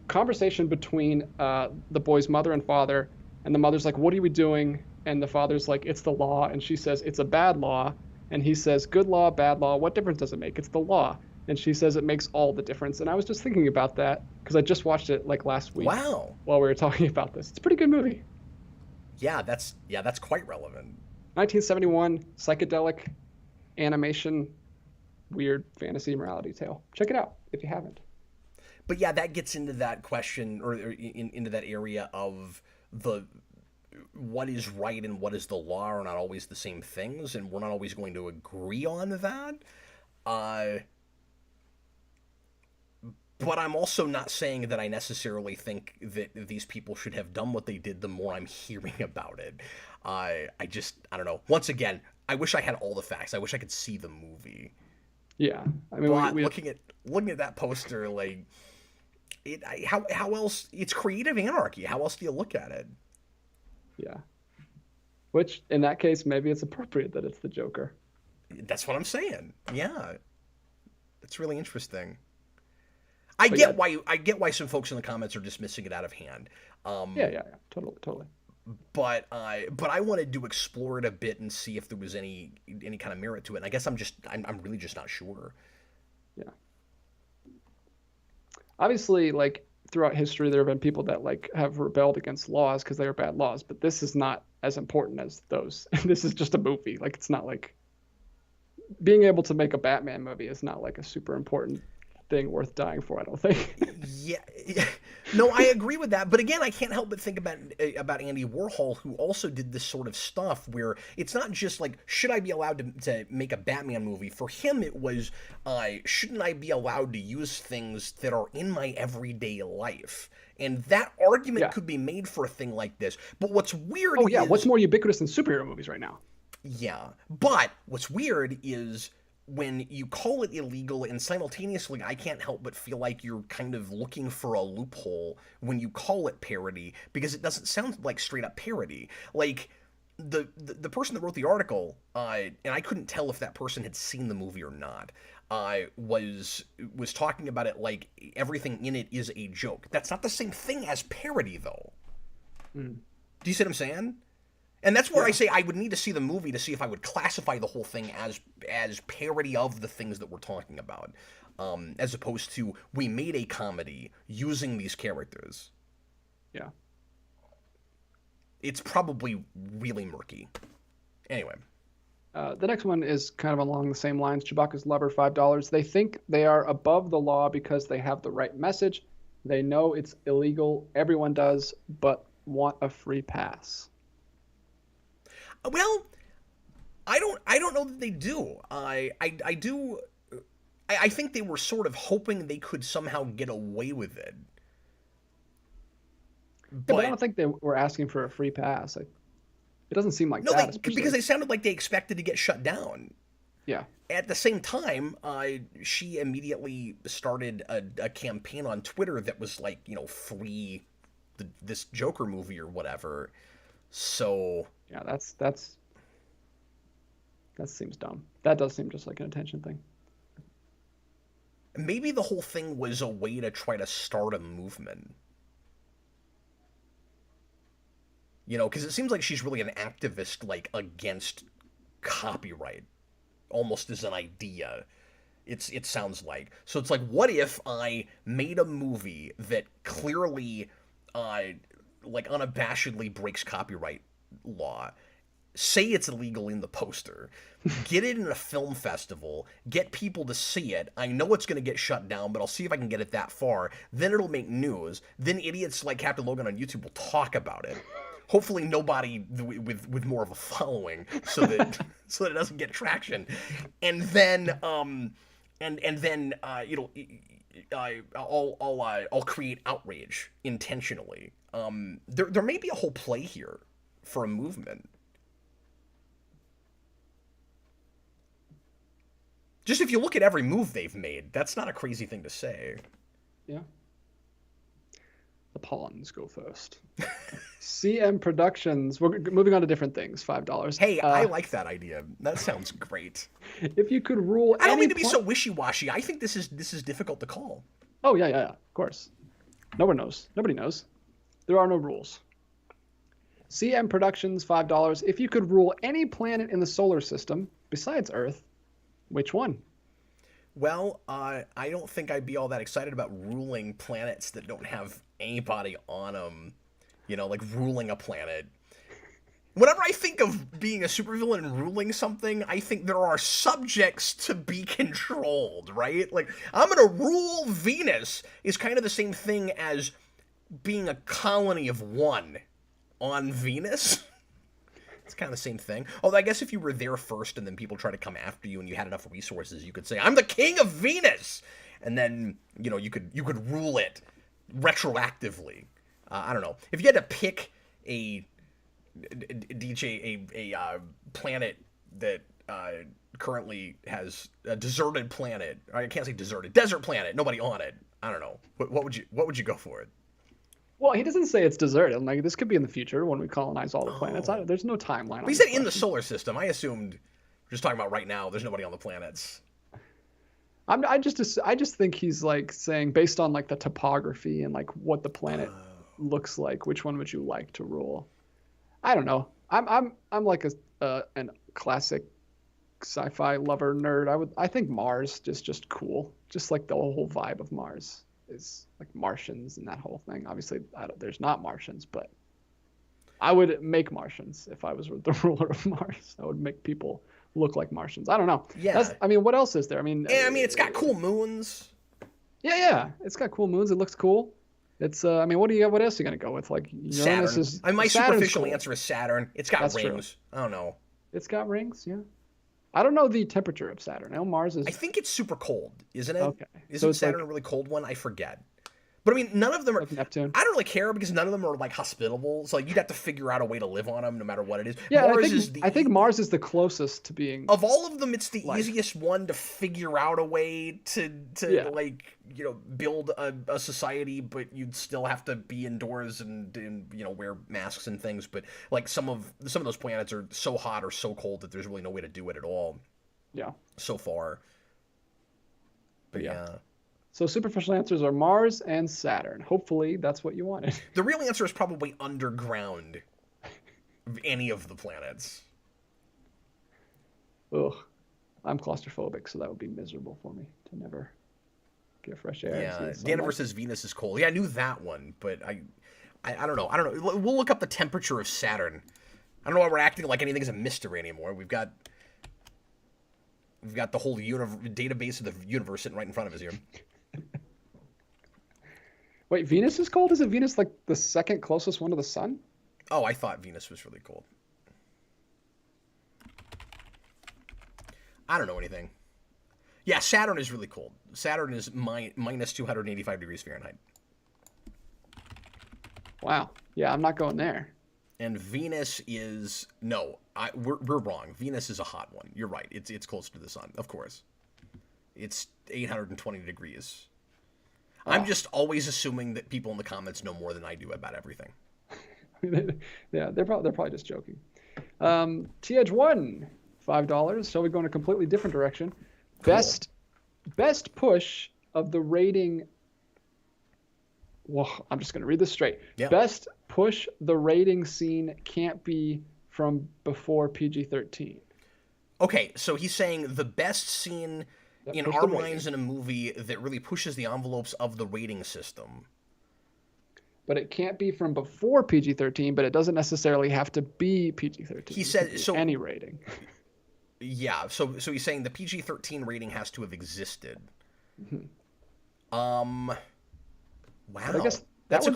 conversation between the boy's mother and father, and the mother's like, what are we doing? And the father's like, it's the law, and she says, it's a bad law. And he says, good law, bad law, what difference does it make? It's the law. And she says it makes all the difference. And I was just thinking about that, because I just watched it like last week. Wow. While we were talking about this. It's a pretty good movie. Yeah, that's quite relevant. 1971, psychedelic animation, weird fantasy morality tale. Check it out if you haven't. But yeah, that gets into that question, or into that area of what is right and what is the law are not always the same things, and we're not always going to agree on that. But I'm also not saying that I necessarily think that these people should have done what they did the more I'm hearing about it. I don't know. Once again, I wish I had all the facts. I wish I could see the movie. Yeah. I mean, but looking at that poster, like, how else? It's creative anarchy. How else do you look at it? Yeah. Which, in that case, maybe it's appropriate that it's the Joker. That's what I'm saying. Yeah. It's really interesting. I get why some folks in the comments are dismissing it out of hand. Yeah. Totally. But I wanted to explore it a bit and see if there was any kind of merit to it. And I guess I'm really just not sure. Yeah. Obviously, like, throughout history, there have been people that, like, have rebelled against laws because they were bad laws, but this is not as important as those. This is just a movie. Like, it's not like being able to make a Batman movie is not like a super important thing worth dying for, I don't think. Yeah. No, I agree with that. But again, I can't help but think about Andy Warhol, who also did this sort of stuff where it's not just like, should I be allowed to make a Batman movie? For him, it was, shouldn't I be allowed to use things that are in my everyday life? And that argument could be made for a thing like this. But what's weird is... what's more ubiquitous than superhero movies right now? Yeah. But what's weird is when you call it illegal, and simultaneously I can't help but feel like you're kind of looking for a loophole when you call it parody, because it doesn't sound like straight up parody. Like, the person that wrote the article, and I couldn't tell if that person had seen the movie or not, was talking about it like everything in it is a joke. That's not the same thing as parody, though. Do you see what I'm saying? And that's where I say I would need to see the movie to see if I would classify the whole thing as parody of the things that we're talking about, as opposed to we made a comedy using these characters. Yeah. It's probably really murky. Anyway. The next one is kind of along the same lines. Chewbacca's Lover, $5. They think they are above the law because they have the right message. They know it's illegal. Everyone does, but want a free pass. Well, I don't know that they do. I do. I think they were sort of hoping they could somehow get away with it. But I don't think they were asking for a free pass. It doesn't seem like that. Because they sounded like they expected to get shut down. Yeah. At the same time, she immediately started a campaign on Twitter that was like, free this Joker movie or whatever. So yeah, that seems dumb. That does seem just like an attention thing. Maybe the whole thing was a way to try to start a movement. Because it seems like she's really an activist, like, against copyright, almost as an idea. It sounds like. So it's like, what if I made a movie that clearly, like, unabashedly breaks copyright law, say it's illegal in the poster, get it in a film festival, get people to see it. I know it's going to get shut down, but I'll see if I can get it that far. Then it'll make news. Then idiots like Captain Logan on YouTube will talk about it. Hopefully nobody with more of a following, so that it doesn't get traction. And then I'll create outrage intentionally. There may be a whole play here for a movement. Just if you look at every move they've made, that's not a crazy thing to say. Yeah. The pawns go first. CM Productions. We're moving on to different things. $5. Hey, I like that idea. That sounds great. If you could rule, I don't mean to be so wishy-washy. I think this is difficult to call. Oh yeah, of course. No one knows. Nobody knows. There are no rules. CM Productions, $5. If you could rule any planet in the solar system besides Earth, which one? Well, I don't think I'd be all that excited about ruling planets that don't have anybody on them. Like ruling a planet. Whenever I think of being a supervillain and ruling something, I think there are subjects to be controlled, right? Like, I'm gonna rule Venus is kind of the same thing as being a colony of one. on Venus. It's kind of the same thing. Although I guess if you were there first and then people try to come after you and you had enough resources, you could say, I'm the king of Venus! And then, you know, you could rule it retroactively. I don't know. If you had to pick a planet that currently has a deserted planet, I can't say deserted, desert planet, nobody on it. I don't know. What would you go for it? Well, he doesn't say it's deserted. Like, this could be in the future when we colonize all the planets. There's no timeline. He said in the solar system. I assumed we're just talking about right now. There's nobody on the planets. I just think he's like saying, based on like the topography and like what the planet looks like, which one would you like to rule? I don't know. I'm like an classic sci-fi lover nerd. I think Mars is just cool. Just like the whole vibe of Mars is like Martians and that whole thing. Obviously, there's not Martians, but I would make Martians if I was the ruler of Mars. I would make people look like Martians. I don't know. Yeah. I mean, what else is there? I mean, it's got cool moons. Yeah. It's got cool moons. It looks cool. It's I mean, what else are you gonna go with? Like Saturn. My superficial answer is Saturn. It's got rings. True. I don't know. It's got rings. Yeah. I don't know the temperature of Saturn. Now Mars is. I think it's super cold, isn't it? Okay. Isn't Saturn a really cold one? I forget. But I mean, none of them are. Like Neptune. I don't really care because none of them are like hospitable. So like, you'd have to figure out a way to live on them, no matter what it is. Yeah, I think Mars is the closest to being. Of all of them, it's the easiest one to figure out a way to like, you know, build a society, but you'd still have to be indoors and you know, wear masks and things. But like some of those planets are so hot or so cold that there's really no way to do it at all. Yeah. So far. But yeah. So superficial answers are Mars and Saturn. Hopefully that's what you wanted. The real answer is probably underground. Any of the planets. Ugh. I'm claustrophobic, so that would be miserable for me to never get fresh air. Yeah, Dana versus Venus is cold. Yeah, I knew that one, but I don't know. We'll look up the temperature of Saturn. I don't know why we're acting like anything's a mystery anymore. We've got the whole database of the universe sitting right in front of us here. Wait, Venus is cold? Isn't Venus like the second closest one to the sun? Oh, I thought Venus was really cold. I don't know anything. Yeah, Saturn is really cold. Saturn is minus 285 degrees Fahrenheit. Wow. Yeah, I'm not going there. And Venus is we're wrong. Venus is a hot one. You're right. It's close to the sun, of course. It's 820 degrees. Oh. I'm just always assuming that people in the comments know more than I do about everything. Yeah, they're probably just joking. T-Edge1, $5. Shall we go in a completely different direction? Cool. Best push of the rating. Well, I'm just going to read this straight. Yeah. Best push the rating scene can't be from before PG-13. Okay, so he's saying the best scene in our minds in a movie that really pushes the envelopes of the rating system. But it can't be from before PG-13, but it doesn't necessarily have to be PG-13. He said so. Any rating. Yeah, so he's saying the PG-13 rating has to have existed. Mm-hmm. Wow. But I guess that's a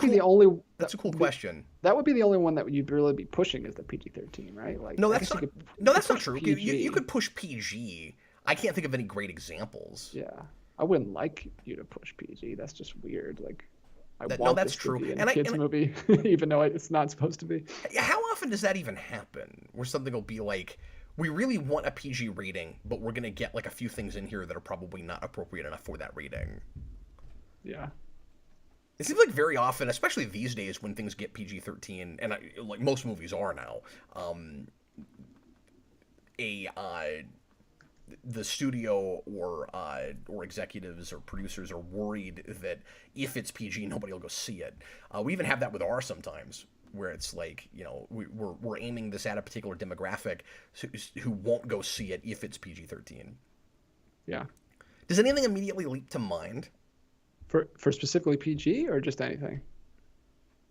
cool question. That would be the only one that you'd really be pushing is the PG-13, right? Like that's not true. You could push PG. I can't think of any great examples. Yeah, I wouldn't like you to push PG. That's just weird. Like, that's true. To be a kids movie, even though it's not supposed to be. How often does that even happen? Where something will be like, we really want a PG rating, but we're gonna get like a few things in here that are probably not appropriate enough for that rating. Yeah. It seems like very often, especially these days when things get PG-13, and like most movies are now, the studio or executives or producers are worried that if it's PG, nobody will go see it. We even have that with R sometimes, where it's like, you know, we're aiming this at a particular demographic who won't go see it if it's PG-13. Yeah. Does anything immediately leap to mind? For specifically PG or just anything?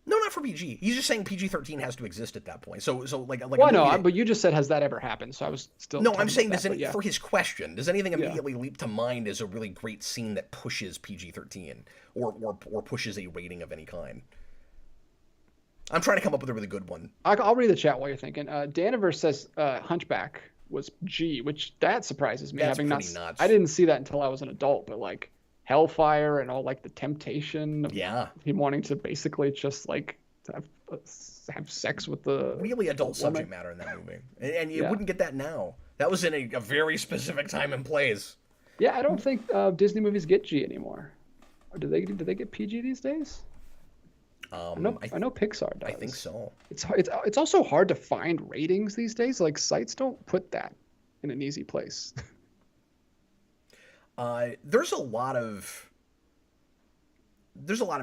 No, not for PG. He's just saying PG-13 has to exist at that point. So like. Well, no, but you just said, has that ever happened? So I was still. No, I'm saying for his question, does anything immediately leap to mind as a really great scene that pushes PG-13 or pushes a rating of any kind? I'm trying to come up with a really good one. I'll read the chat while you're thinking. Daniver says Hunchback was G, which that surprises me. That's pretty nuts. I didn't see that until I was an adult, but like Hellfire and all like the temptation of him wanting to basically just like have sex with the really adult subject matter in that movie, and you wouldn't get that now. That was in a very specific time and place. Yeah, I don't think Disney movies get G anymore. Or do they get PG these days? I know Pixar does. I think so. It's also hard to find ratings these days. Like sites don't put that in an easy place. There's a lot of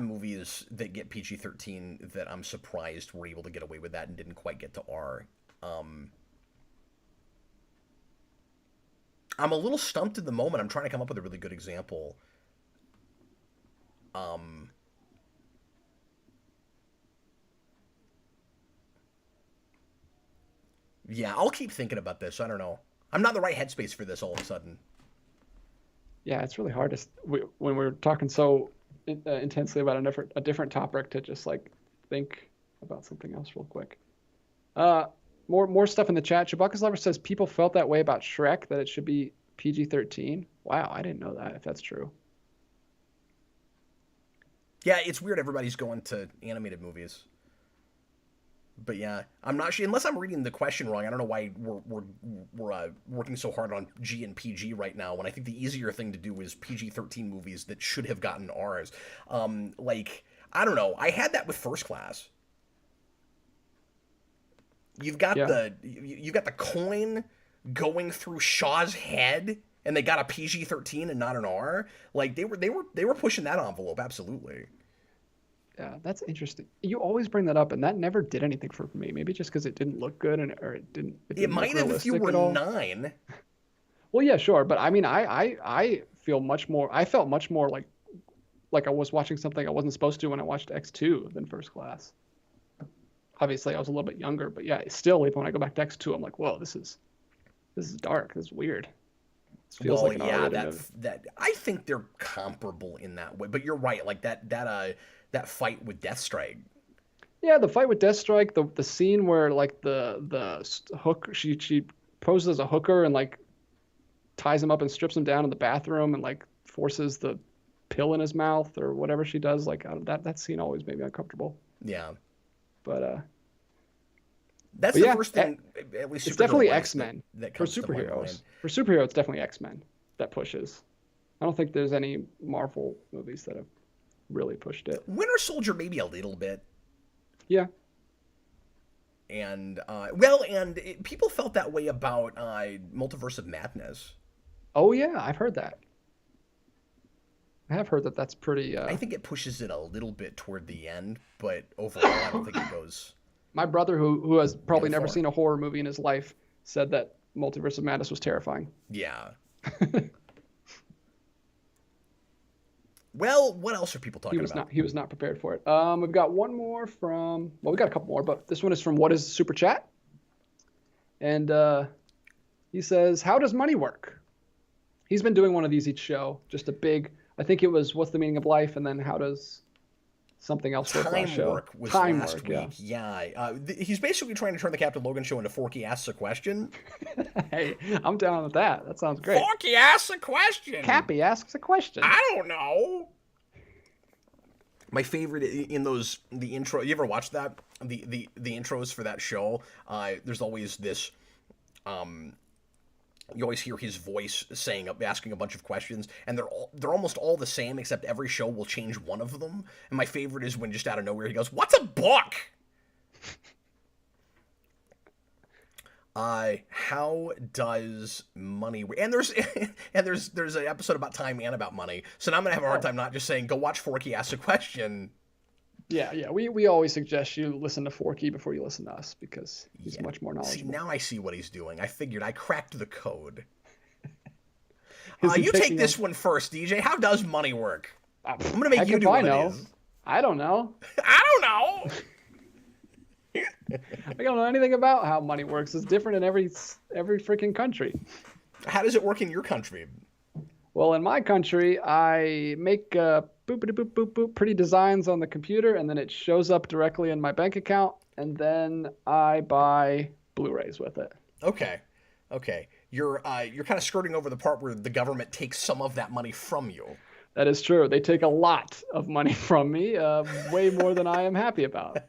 movies that get PG-13 that I'm surprised were able to get away with that and didn't quite get to R. I'm a little stumped at the moment. I'm trying to come up with a really good example. Yeah, I'll keep thinking about this. I don't know. I'm not in the right headspace for this all of a sudden. Yeah, it's really hard when we're talking so intensely about a different topic to just like think about something else real quick. More stuff in the chat. Chewbacca's Lover says people felt that way about Shrek, that it should be PG-13. Wow, I didn't know that, if that's true. Yeah, it's weird everybody's going to animated movies. But yeah, I'm not sure, unless I'm reading the question wrong. I don't know why we're working so hard on G and PG right now, when I think the easier thing to do is PG-13 movies that should have gotten Rs. Like, I don't know. I had that with First Class. You've got you've got the coin going through Shaw's head, and they got a PG-13 and not an R. Like they were pushing that envelope, absolutely. Yeah, that's interesting. You always bring that up, and that never did anything for me. Maybe just because it didn't look good, or it didn't. It might have if you were 9. Well, yeah, sure, but I mean, I feel much more. I felt much more like I was watching something I wasn't supposed to when I watched X2 than First Class. Obviously, I was a little bit younger, but yeah, still, even when I go back to X2, I'm like, whoa, this is dark. This is weird. This feels like an R-rated movie. That I think they're comparable in that way, but you're right. Like that fight with Deathstrike. Yeah, the fight with Deathstrike, the scene where like the hook, she poses as a hooker and like ties him up and strips him down in the bathroom and like forces the pill in his mouth or whatever she does. Like that scene always made me uncomfortable. Yeah. But that's the first thing. At least it's definitely X-Men that for superheroes. For superheroes, it's definitely X-Men that pushes. I don't think there's any Marvel movies that have really pushed it. Winter Soldier maybe a little bit. Yeah. And people felt that way about Multiverse of Madness. Oh yeah, I've heard that. I have heard that that's pretty. I think it pushes it a little bit toward the end, but overall, I don't think it goes. My brother, who has probably never seen a horror movie in his life, said that Multiverse of Madness was terrifying. Yeah. Well, what else are people talking about? He was not prepared for it. We've got one more from. Well, we got a couple more, but this one is from What Is Super Chat, and he says, "How does money work?" He's been doing one of these each show. Just a big. I think it was "What's the Meaning of Life?" and then "How does something else work?" last show. Work was last week. Yeah. He's basically trying to turn the Captain Logan show into Forky Asks a Question. Hey, I'm down with that. That sounds great. Forky asks a question. Cappy asks a question. I don't know. My favorite in the intro. You ever watch that? The intros for that show. There's always this. You always hear his voice asking a bunch of questions, and they're almost all the same, except every show will change one of them. And my favorite is when just out of nowhere he goes, "What's a book?" How does money work? And there's an episode about time and about money. So now I'm gonna have a hard time not just saying, "Go watch Forky Ask a Question." Yeah. We always suggest you listen to Forky before you listen to us because he's much more knowledgeable. See, now I see what he's doing. I figured I cracked the code. You take this one first, DJ. How does money work? I'm gonna make you do one of these. I don't know. I don't know. I don't know anything about how money works. It's different in every freaking country. How does it work in your country? Well, in my country, I make boopity boop boop boop, pretty designs on the computer, and then it shows up directly in my bank account, and then I buy Blu-rays with it. Okay. You're kind of skirting over the part where the government takes some of that money from you. That is true. They take a lot of money from me, way more than I am happy about.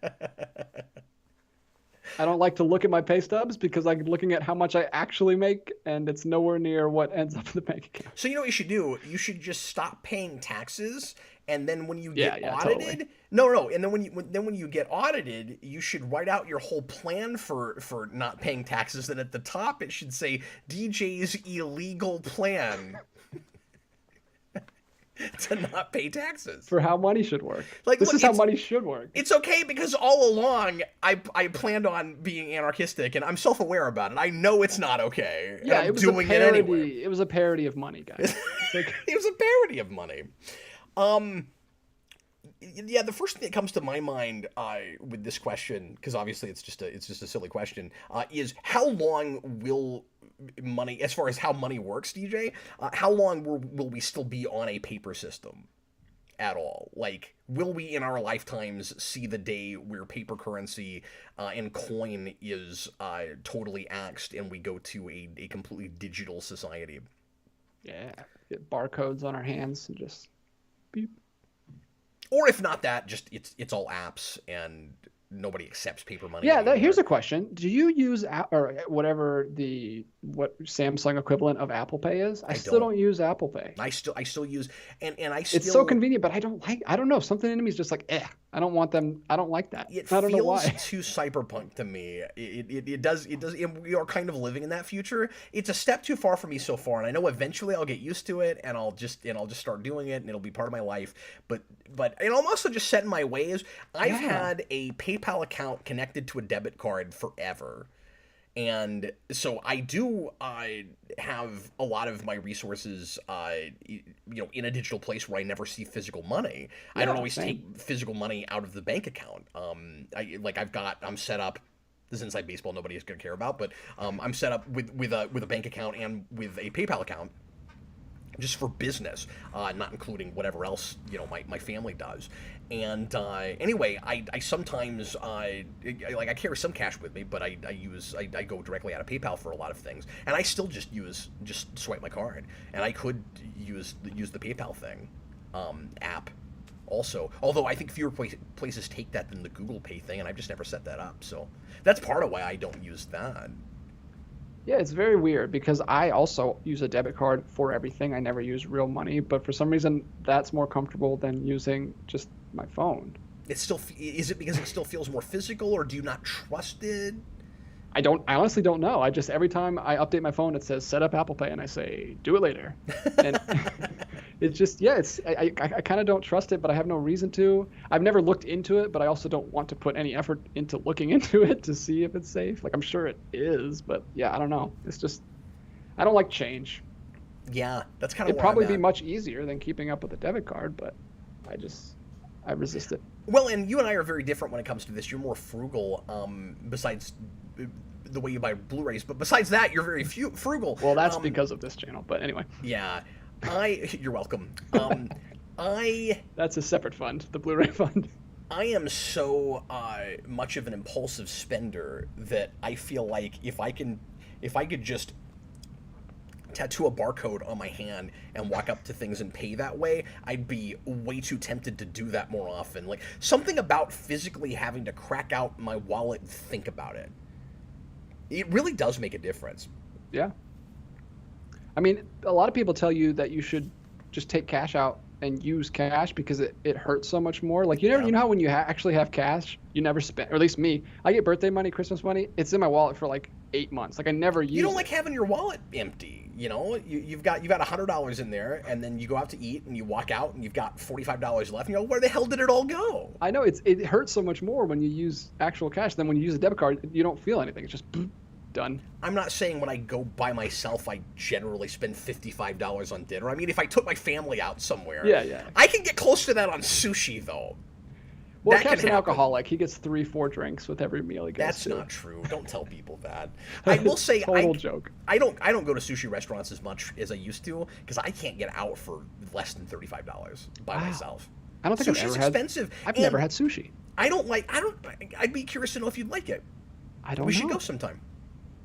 I don't like to look at my pay stubs because I'm looking at how much I actually make, and it's nowhere near what ends up in the bank account. So you know what you should do? You should just stop paying taxes, and then when you get audited, totally. no, and then when you get audited, you should write out your whole plan for not paying taxes. And at the top, it should say DJ's illegal plan. To not pay taxes. For how money should work. This look, is how money should work. It's okay because all along I planned on being anarchistic, and I'm self-aware about it. I know it's not okay. Yeah, it was a parody. It anyway. It was a parody of money, guys. It was a parody of money. Yeah, the first thing that comes to my mind with this question, because obviously it's just a silly question, is how long will money, as far as how money works, DJ, how long will we still be on a paper system at all? Like, will we in our lifetimes see the day where paper currency and coin is totally axed and we go to a completely digital society? Yeah, get barcodes on our hands and just beep. Or if not that, just it's all apps and nobody accepts paper money. Yeah, here's a question: do you use or whatever what Samsung equivalent of Apple Pay is? I still don't use Apple Pay. I still use and it's so convenient, but I don't know. Something in me is just like, I don't want them. I don't like that. I don't know why. It feels too cyberpunk to me. It does. We are kind of living in that future. It's a step too far for me so far, and I know eventually I'll get used to it, and I'll just start doing it, and it'll be part of my life. But and I'm also just set in my ways. I've had a PayPal account connected to a debit card forever. And so I have a lot of my resources, in a digital place where I never see physical money. I don't always take physical money out of the bank account. I'm set up. This is inside baseball. Nobody is going to care about, but I'm set up with a bank account and with a PayPal account. Just for business, not including whatever else my family does. And anyway, I sometimes I carry some cash with me, but I go directly out of PayPal for a lot of things, and I still just swipe my card, and I could use the PayPal thing app also. Although I think fewer places take that than the Google Pay thing, and I've just never set that up. So that's part of why I don't use that. Yeah, it's very weird because I also use a debit card for everything. I never use real money, but for some reason that's more comfortable than using just my phone. Is it because it still feels more physical, or do you not trust it? I honestly don't know. Every time I update my phone, it says set up Apple Pay, and I say do it later. And it's just, I kind of don't trust it, but I have no reason to. I've never looked into it, but I also don't want to put any effort into looking into it to see if it's safe. Like, I'm sure it is, but I don't know. It's just, I don't like change. Yeah, that's kind of. It'd probably be much easier than keeping up with a debit card, but I resist it. Well, and you and I are very different when it comes to this. You're more frugal, besides the way you buy Blu-rays, but besides that, you're very frugal. Well, that's because of this channel, but anyway. Yeah, you're welcome. That's a separate fund, the Blu-ray fund. I am so much of an impulsive spender that I feel like if I could just tattoo a barcode on my hand and walk up to things and pay that way, I'd be way too tempted to do that more often. Like, something about physically having to crack out my wallet and think about it. It really does make a difference. Yeah. I mean, a lot of people tell you that you should just take cash out and use cash because it hurts so much more. Like, you know how when you actually have cash, you never spend, or at least me, I get birthday money, Christmas money, it's in my wallet for like 8 months. Like, I never use it. You don't like having your wallet empty. You've got $100 in there, and then you go out to eat and you walk out and you've got $45 left, and you go, where the hell did it all go? I know, it hurts so much more when you use actual cash than when you use a debit card. You don't feel anything. It's just done. I'm not saying when I go by myself, I generally spend $55 on dinner. I mean, if I took my family out somewhere, yeah, I can get close to that on sushi, though. Well, Cap's an alcoholic. He gets 3-4 drinks with every meal he gets. That's not true. Don't tell people that. I will say, total joke. I don't go to sushi restaurants as much as I used to because I can't get out for less than $35 by myself. I don't think Sushi's expensive. I've never had sushi. I'd be curious to know if you'd like it. I don't know. We should go sometime.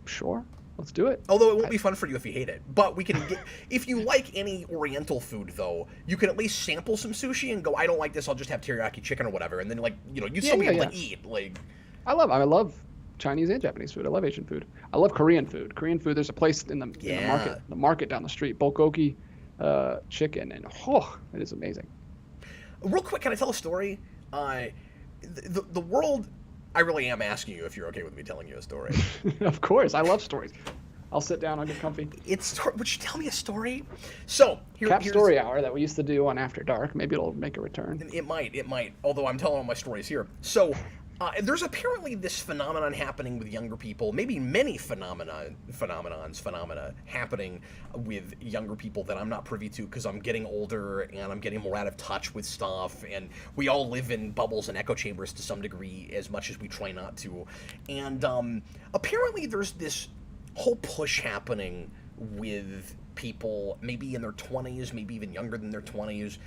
Sure. Let's do it. Although it won't be fun for you if you hate it. But we can get, if you like any Oriental food, though, you can at least sample some sushi and go, I don't like this, I'll just have teriyaki chicken or whatever. And then, like, you know, you'd still be able to eat. Like, I love Chinese and Japanese food. I love Asian food. I love Korean food. Korean food, there's a place in the market down the street, bulgogi chicken, and it is amazing. Real quick, can I tell a story? The world... I really am asking you if you're okay with me telling you a story. Of course, I love stories. I'll sit down, I'll get comfy. Would you tell me a story? So here's Story Hour that we used to do on After Dark. Maybe it'll make a return. It might. Although I'm telling all my stories here. So there's apparently this phenomenon happening with younger people. Maybe many phenomena happening with younger people that I'm not privy to because I'm getting older and I'm getting more out of touch with stuff. And we all live in bubbles and echo chambers to some degree, as much as we try not to. And apparently there's this whole push happening with people maybe in their 20s, maybe even younger than their 20s,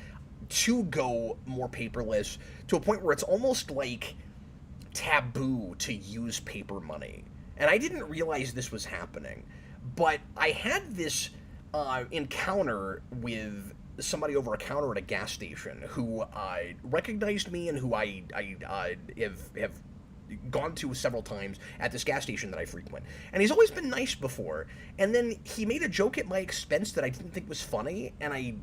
to go more paperless to a point where it's almost like taboo to use paper money. And I didn't realize this was happening, but I had this encounter with somebody over a counter at a gas station who recognized me and who I have gone to several times at this gas station that I frequent. And he's always been nice before. And then he made a joke at my expense that I didn't think was funny, and I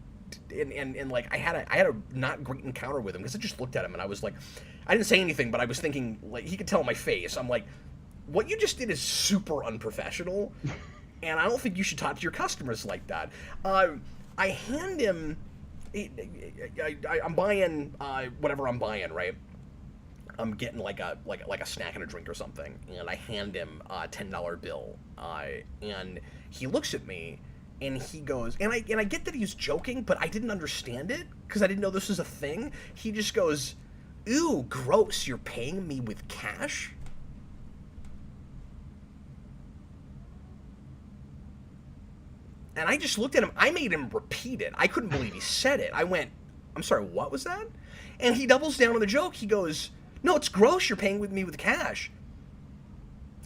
had a not great encounter with him because I just looked at him and I was like, I didn't say anything, but I was thinking, like, he could tell my face. I'm like, what you just did is super unprofessional, and I don't think you should talk to your customers like that. I hand him, I'm buying whatever I'm buying, right? I'm getting like a snack and a drink or something, and I hand him a $10 bill, and he looks at me. And he goes, and I get that he's joking, but I didn't understand it because I didn't know this was a thing. He just goes, "Ooh, gross, you're paying me with cash?" And I just looked at him. I made him repeat it. I couldn't believe he said it. I went, "I'm sorry, what was that?" And he doubles down on the joke. He goes, "No, it's gross, you're paying with me with cash."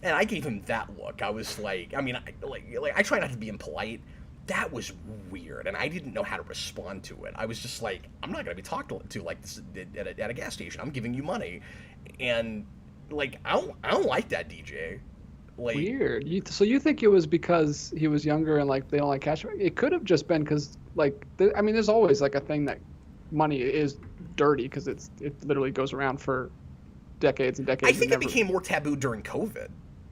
And I gave him that look. I was like, I mean, I try not to be impolite. That was weird, and I didn't know how to respond to it. I was just like, I'm not going to be talked to like this at a gas station. I'm giving you money, and like, I don't like that, DJ. Like, weird. So you think it was because he was younger and like they don't like cash? It could have just been because like I mean, there's always like a thing that money is dirty because it literally goes around for decades and decades. I think it became more taboo during COVID.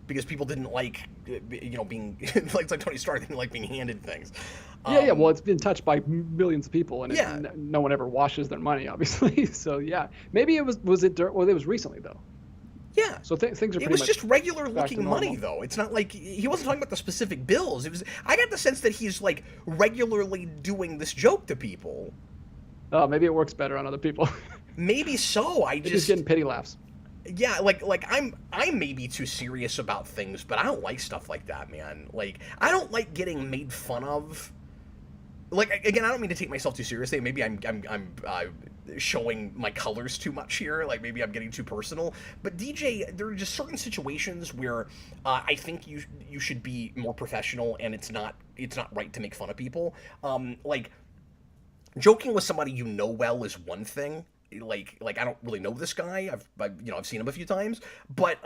Because people didn't like, being like Tony Stark didn't like being handed things. Yeah. Well, it's been touched by millions of people, and no one ever washes their money, obviously. So yeah, maybe it was it was recently though. Yeah. So things are pretty much. It was just regular looking money though. It's not like he wasn't talking about the specific bills. It was. I got the sense that he's like regularly doing this joke to people. Oh, maybe it works better on other people. Maybe so. He's getting pity laughs. Yeah, like I'm maybe too serious about things, but I don't like stuff like that, man. Like, I don't like getting made fun of. Like, again, I don't mean to take myself too seriously. Maybe I'm showing my colors too much here. Like, maybe I'm getting too personal. But DJ, there are just certain situations where I think you should be more professional, and it's not right to make fun of people. Like, joking with somebody you know well is one thing. Like I don't really know this guy. I've seen him a few times, but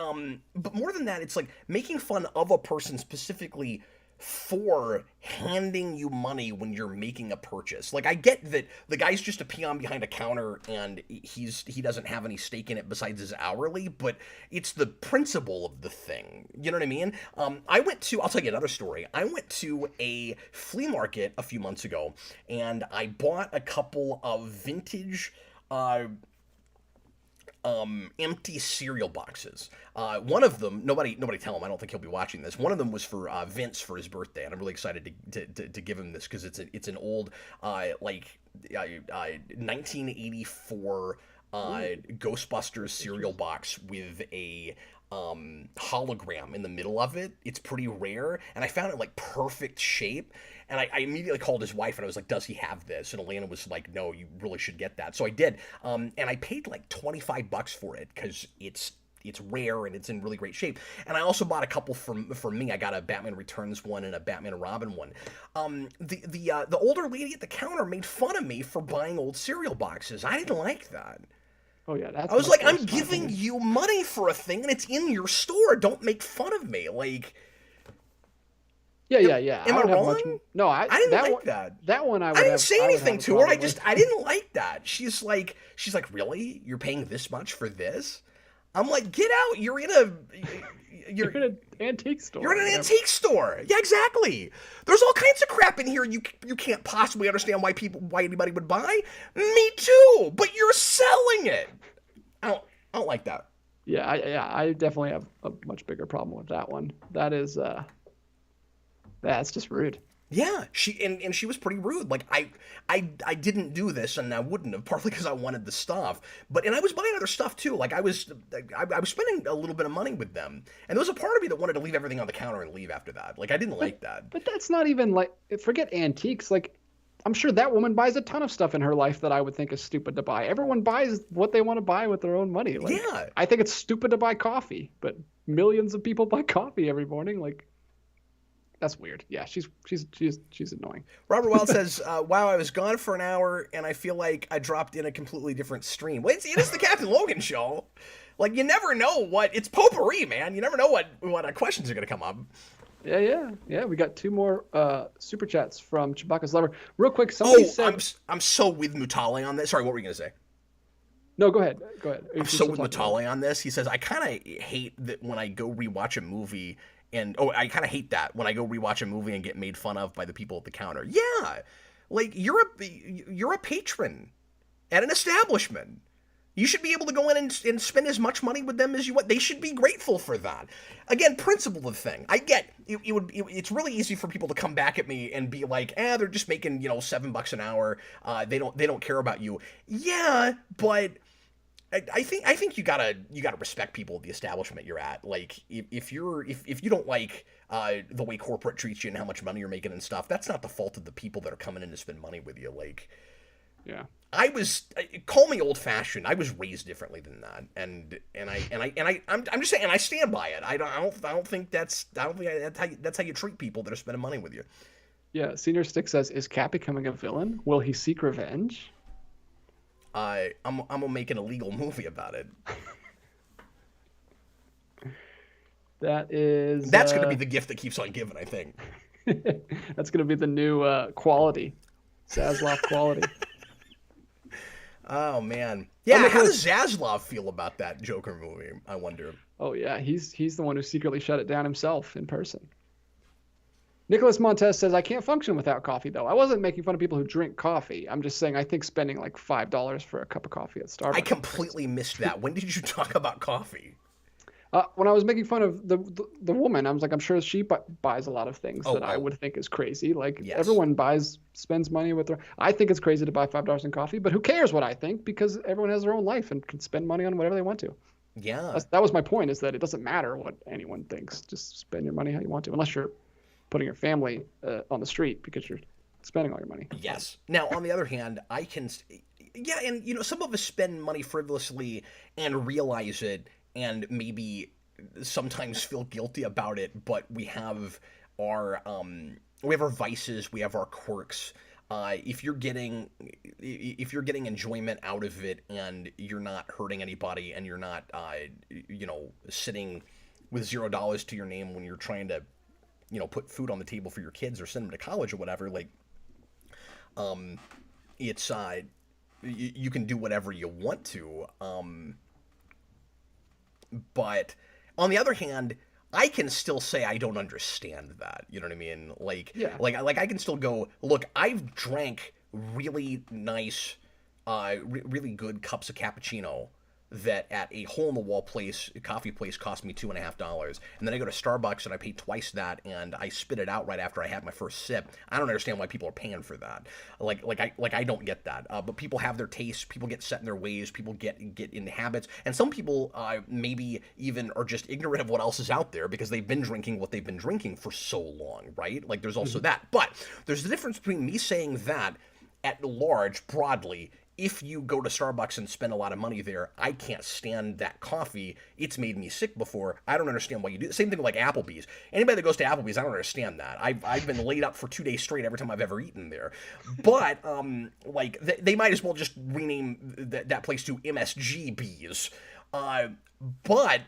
more than that, it's like making fun of a person specifically for handing you money when you're making a purchase. Like, I get that the guy's just a peon behind a counter and he doesn't have any stake in it besides his hourly, but it's the principle of the thing. You know what I mean? I'll tell you another story. I went to a flea market a few months ago, and I bought a couple of vintage empty cereal boxes. One of them, nobody tell him, I don't think he'll be watching this. One of them was for Vince for his birthday, and I'm really excited to give him this because it's an old 1984 Ghostbusters cereal box with a hologram in the middle of it. It's pretty rare, and I found it like perfect shape. And I immediately called his wife and I was like, "Does he have this?" And Elena was like, "No, you really should get that." So I did, and I paid like $25 for it because it's rare and it's in really great shape. And I also bought a couple for me. I got a Batman Returns one and a Batman and Robin one. The older lady at the counter made fun of me for buying old cereal boxes. I didn't like that. Oh yeah, that's. I was like, I'm giving you money for a thing and it's in your store. Don't make fun of me. Like. Yeah. Am I wrong? No, I didn't like that. That one I didn't say anything to her. I didn't like that. She's like, really? You're paying this much for this? I'm like, get out. You're in an antique store. You're in an antique store. Yeah, exactly. There's all kinds of crap in here you can't possibly understand why anybody would buy. Me too. But you're selling it. I don't like that. Yeah, I definitely have a much bigger problem with that one. That is that's just rude. Yeah, she was pretty rude. Like I didn't do this, and I wouldn't have, partly because I wanted the stuff, and I was buying other stuff too. Like I was spending a little bit of money with them, and there was a part of me that wanted to leave everything on the counter and leave after that. Like I didn't like that. But that's not even like, forget antiques. Like I'm sure that woman buys a ton of stuff in her life that I would think is stupid to buy. Everyone buys what they want to buy with their own money. Like, yeah, I think it's stupid to buy coffee, but millions of people buy coffee every morning. Like. That's weird. Yeah, she's annoying. Robert Wild says, "Wow, I was gone for an hour, and I feel like I dropped in a completely different stream." Well, it is the Captain Logan show. Like you never know it's potpourri, man. You never know what questions are gonna come up. Yeah. We got 2 more super chats from Chewbacca's Lover. Real quick, somebody said, I'm so with Mutale on this. Sorry, what were you gonna say? No, go ahead. I'm so with Mutale on this. He says, I kind of hate that when I go rewatch a movie. I kind of hate that when I go rewatch a movie and get made fun of by the people at the counter. Yeah, like you're a patron at an establishment. You should be able to go in and spend as much money with them as you want. They should be grateful for that. Again, principle of the thing. I get it's really easy for people to come back at me and be like, they're just making $7 an hour. They don't care about you. Yeah, but. I think you gotta respect people at the establishment you're at. Like if you don't like the way corporate treats you and how much money you're making and stuff, that's not the fault of the people that are coming in to spend money with you. Like, yeah, call me old fashioned. I was raised differently than that, and I'm just saying, and I stand by it. I don't think that's how you treat people that are spending money with you. Yeah, Senior Stick says, is Cap becoming a villain? Will he seek revenge? I'm gonna make an illegal movie about it. That's gonna be the gift that keeps on giving, I think. That's gonna be the new quality, Zaslav quality. Oh man, yeah. How does Zaslav feel about that Joker movie? I wonder. Oh yeah, he's the one who secretly shut it down himself in person. Nicholas Montez says, I can't function without coffee, though. I wasn't making fun of people who drink coffee. I'm just saying I think spending like $5 for a cup of coffee at Starbucks. I completely missed that. When did you talk about coffee? When I was making fun of the woman, I was like, I'm sure she buys a lot of things that I would think is crazy. Like everyone spends money with their. I think it's crazy to buy $5 in coffee, but who cares what I think, because everyone has their own life and can spend money on whatever they want to. Yeah. That was my point, is that it doesn't matter what anyone thinks. Just spend your money how you want to, unless you're putting your family on the street because you're spending all your money. Yes. Now, on the other hand, I can, and some of us spend money frivolously and realize it, and maybe sometimes feel guilty about it. But we have our vices, we have our quirks. If you're getting enjoyment out of it, and you're not hurting anybody, and you're not sitting with $0 to your name when you're trying to put food on the table for your kids or send them to college or whatever, like, it's, you can do whatever you want to. But on the other hand, I can still say I don't understand that. You know what I mean? Like, yeah. like I can still go, look, I've drank really nice, really good cups of cappuccino that at a hole-in-the-wall coffee place cost me $2.50, and then I go to Starbucks and I pay twice that, and I spit it out right after I had my first sip. I don't understand why people are paying for that. I don't get that. But people have their tastes. People get set in their ways. People get into habits, and some people maybe even are just ignorant of what else is out there because they've been drinking what they've been drinking for so long, right? Like, there's also that. But there's a difference between me saying that at large, broadly. If you go to Starbucks and spend a lot of money there, I can't stand that coffee. It's made me sick before. I don't understand why you do. Same thing with like Applebee's. Anybody that goes to Applebee's, I don't understand that. I've been laid up for 2 days straight every time I've ever eaten there. But like they might as well just rename that place to MSGB's. But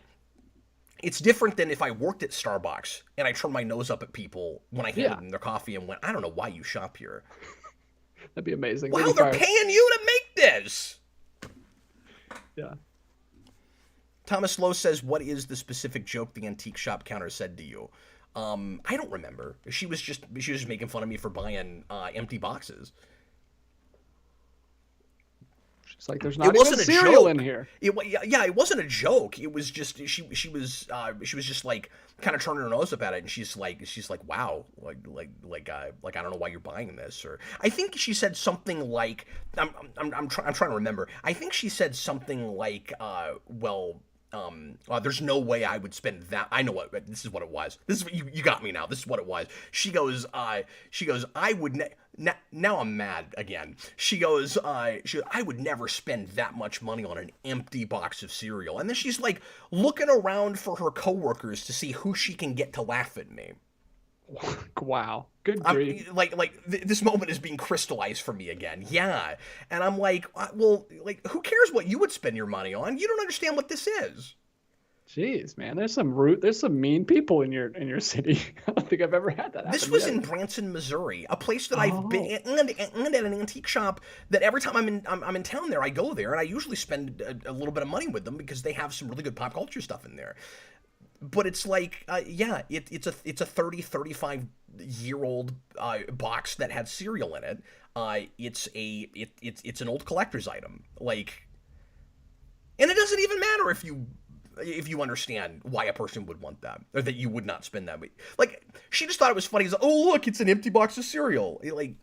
it's different than if I worked at Starbucks and I turned my nose up at people when I handed them their coffee and went, I don't know why you shop here. That'd be amazing. Wow, they're paying you to make this. Yeah. Thomas Lowe says, what is the specific joke the antique shop counter said to you? I don't remember. She was just making fun of me for buying empty boxes. It's like there's not even cereal in here. It wasn't a joke. It was just she was just like kind of turning her nose up at it, and she's like wow, like I don't know why you're buying this. Or I think she said something like I'm trying to remember. I think she said something like there's no way I would spend that. I know what this is. What it was. This is what you got me now. This is what it was. She goes I would now I'm mad again. She goes I would never spend that much money on an empty box of cereal. And then she's like looking around for her coworkers to see who she can get to laugh at me. Wow. Good grief. This moment is being crystallized for me again. Yeah. And I'm like, well, like, who cares what you would spend your money on? You don't understand what this is. Jeez, man, there's some mean people in your city. I don't think I've ever had that happen. This was in Branson, Missouri, a place that I've been, and at an antique shop that every time I'm in town there, I go there, and I usually spend a little bit of money with them because they have some really good pop culture stuff in there. But it's like, it's a 35-year-old box that had cereal in it. It's an old collector's item, like, and it doesn't even matter if you understand why a person would want that, or that you would not spend that. Like, she just thought it was funny. Like, oh, look, it's an empty box of cereal. Like,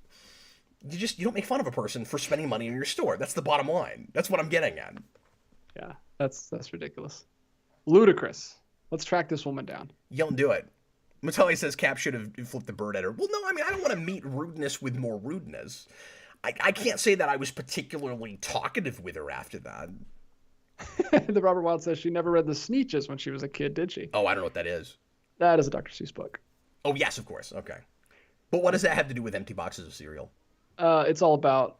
you don't make fun of a person for spending money in your store. That's the bottom line. That's what I'm getting at. Yeah, that's ridiculous. Ludicrous. Let's track this woman down. You don't do it. Matteli says Cap should have flipped the bird at her. Well, no, I mean, I don't want to meet rudeness with more rudeness. I can't say that I was particularly talkative with her after that. The Robert Wild says she never read the Sneetches when she was a kid, did she? Oh, I don't know what that is. That is a Dr. Seuss book. Oh, yes, of course. Okay. But what does that have to do with empty boxes of cereal? It's all about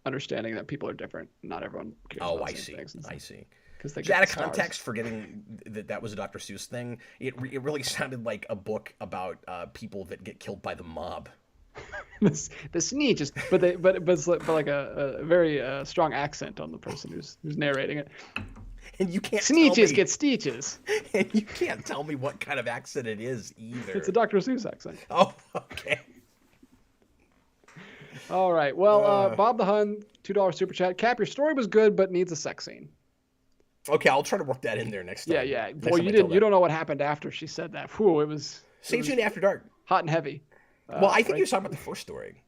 understanding that people are different. Not everyone cares about the same things. I see. Is that a context for getting that was a Dr. Seuss thing? It really sounded like a book about people that get killed by the mob. The Sneetches, but it's like a very strong accent on the person who's narrating it. And you can't Sneetches get Steeches. And you can't tell me what kind of accent it is either. It's a Dr. Seuss accent. Oh, okay. All right. Well, Bob the Hun, $2 super chat. Cap, your story was good, but needs a sex scene. Okay, I'll try to work that in there next time. Yeah. Boy, you don't know what happened after she said that. Whew, it was. Stay tuned after dark. Hot and heavy. Well, I think he was talking about the first story.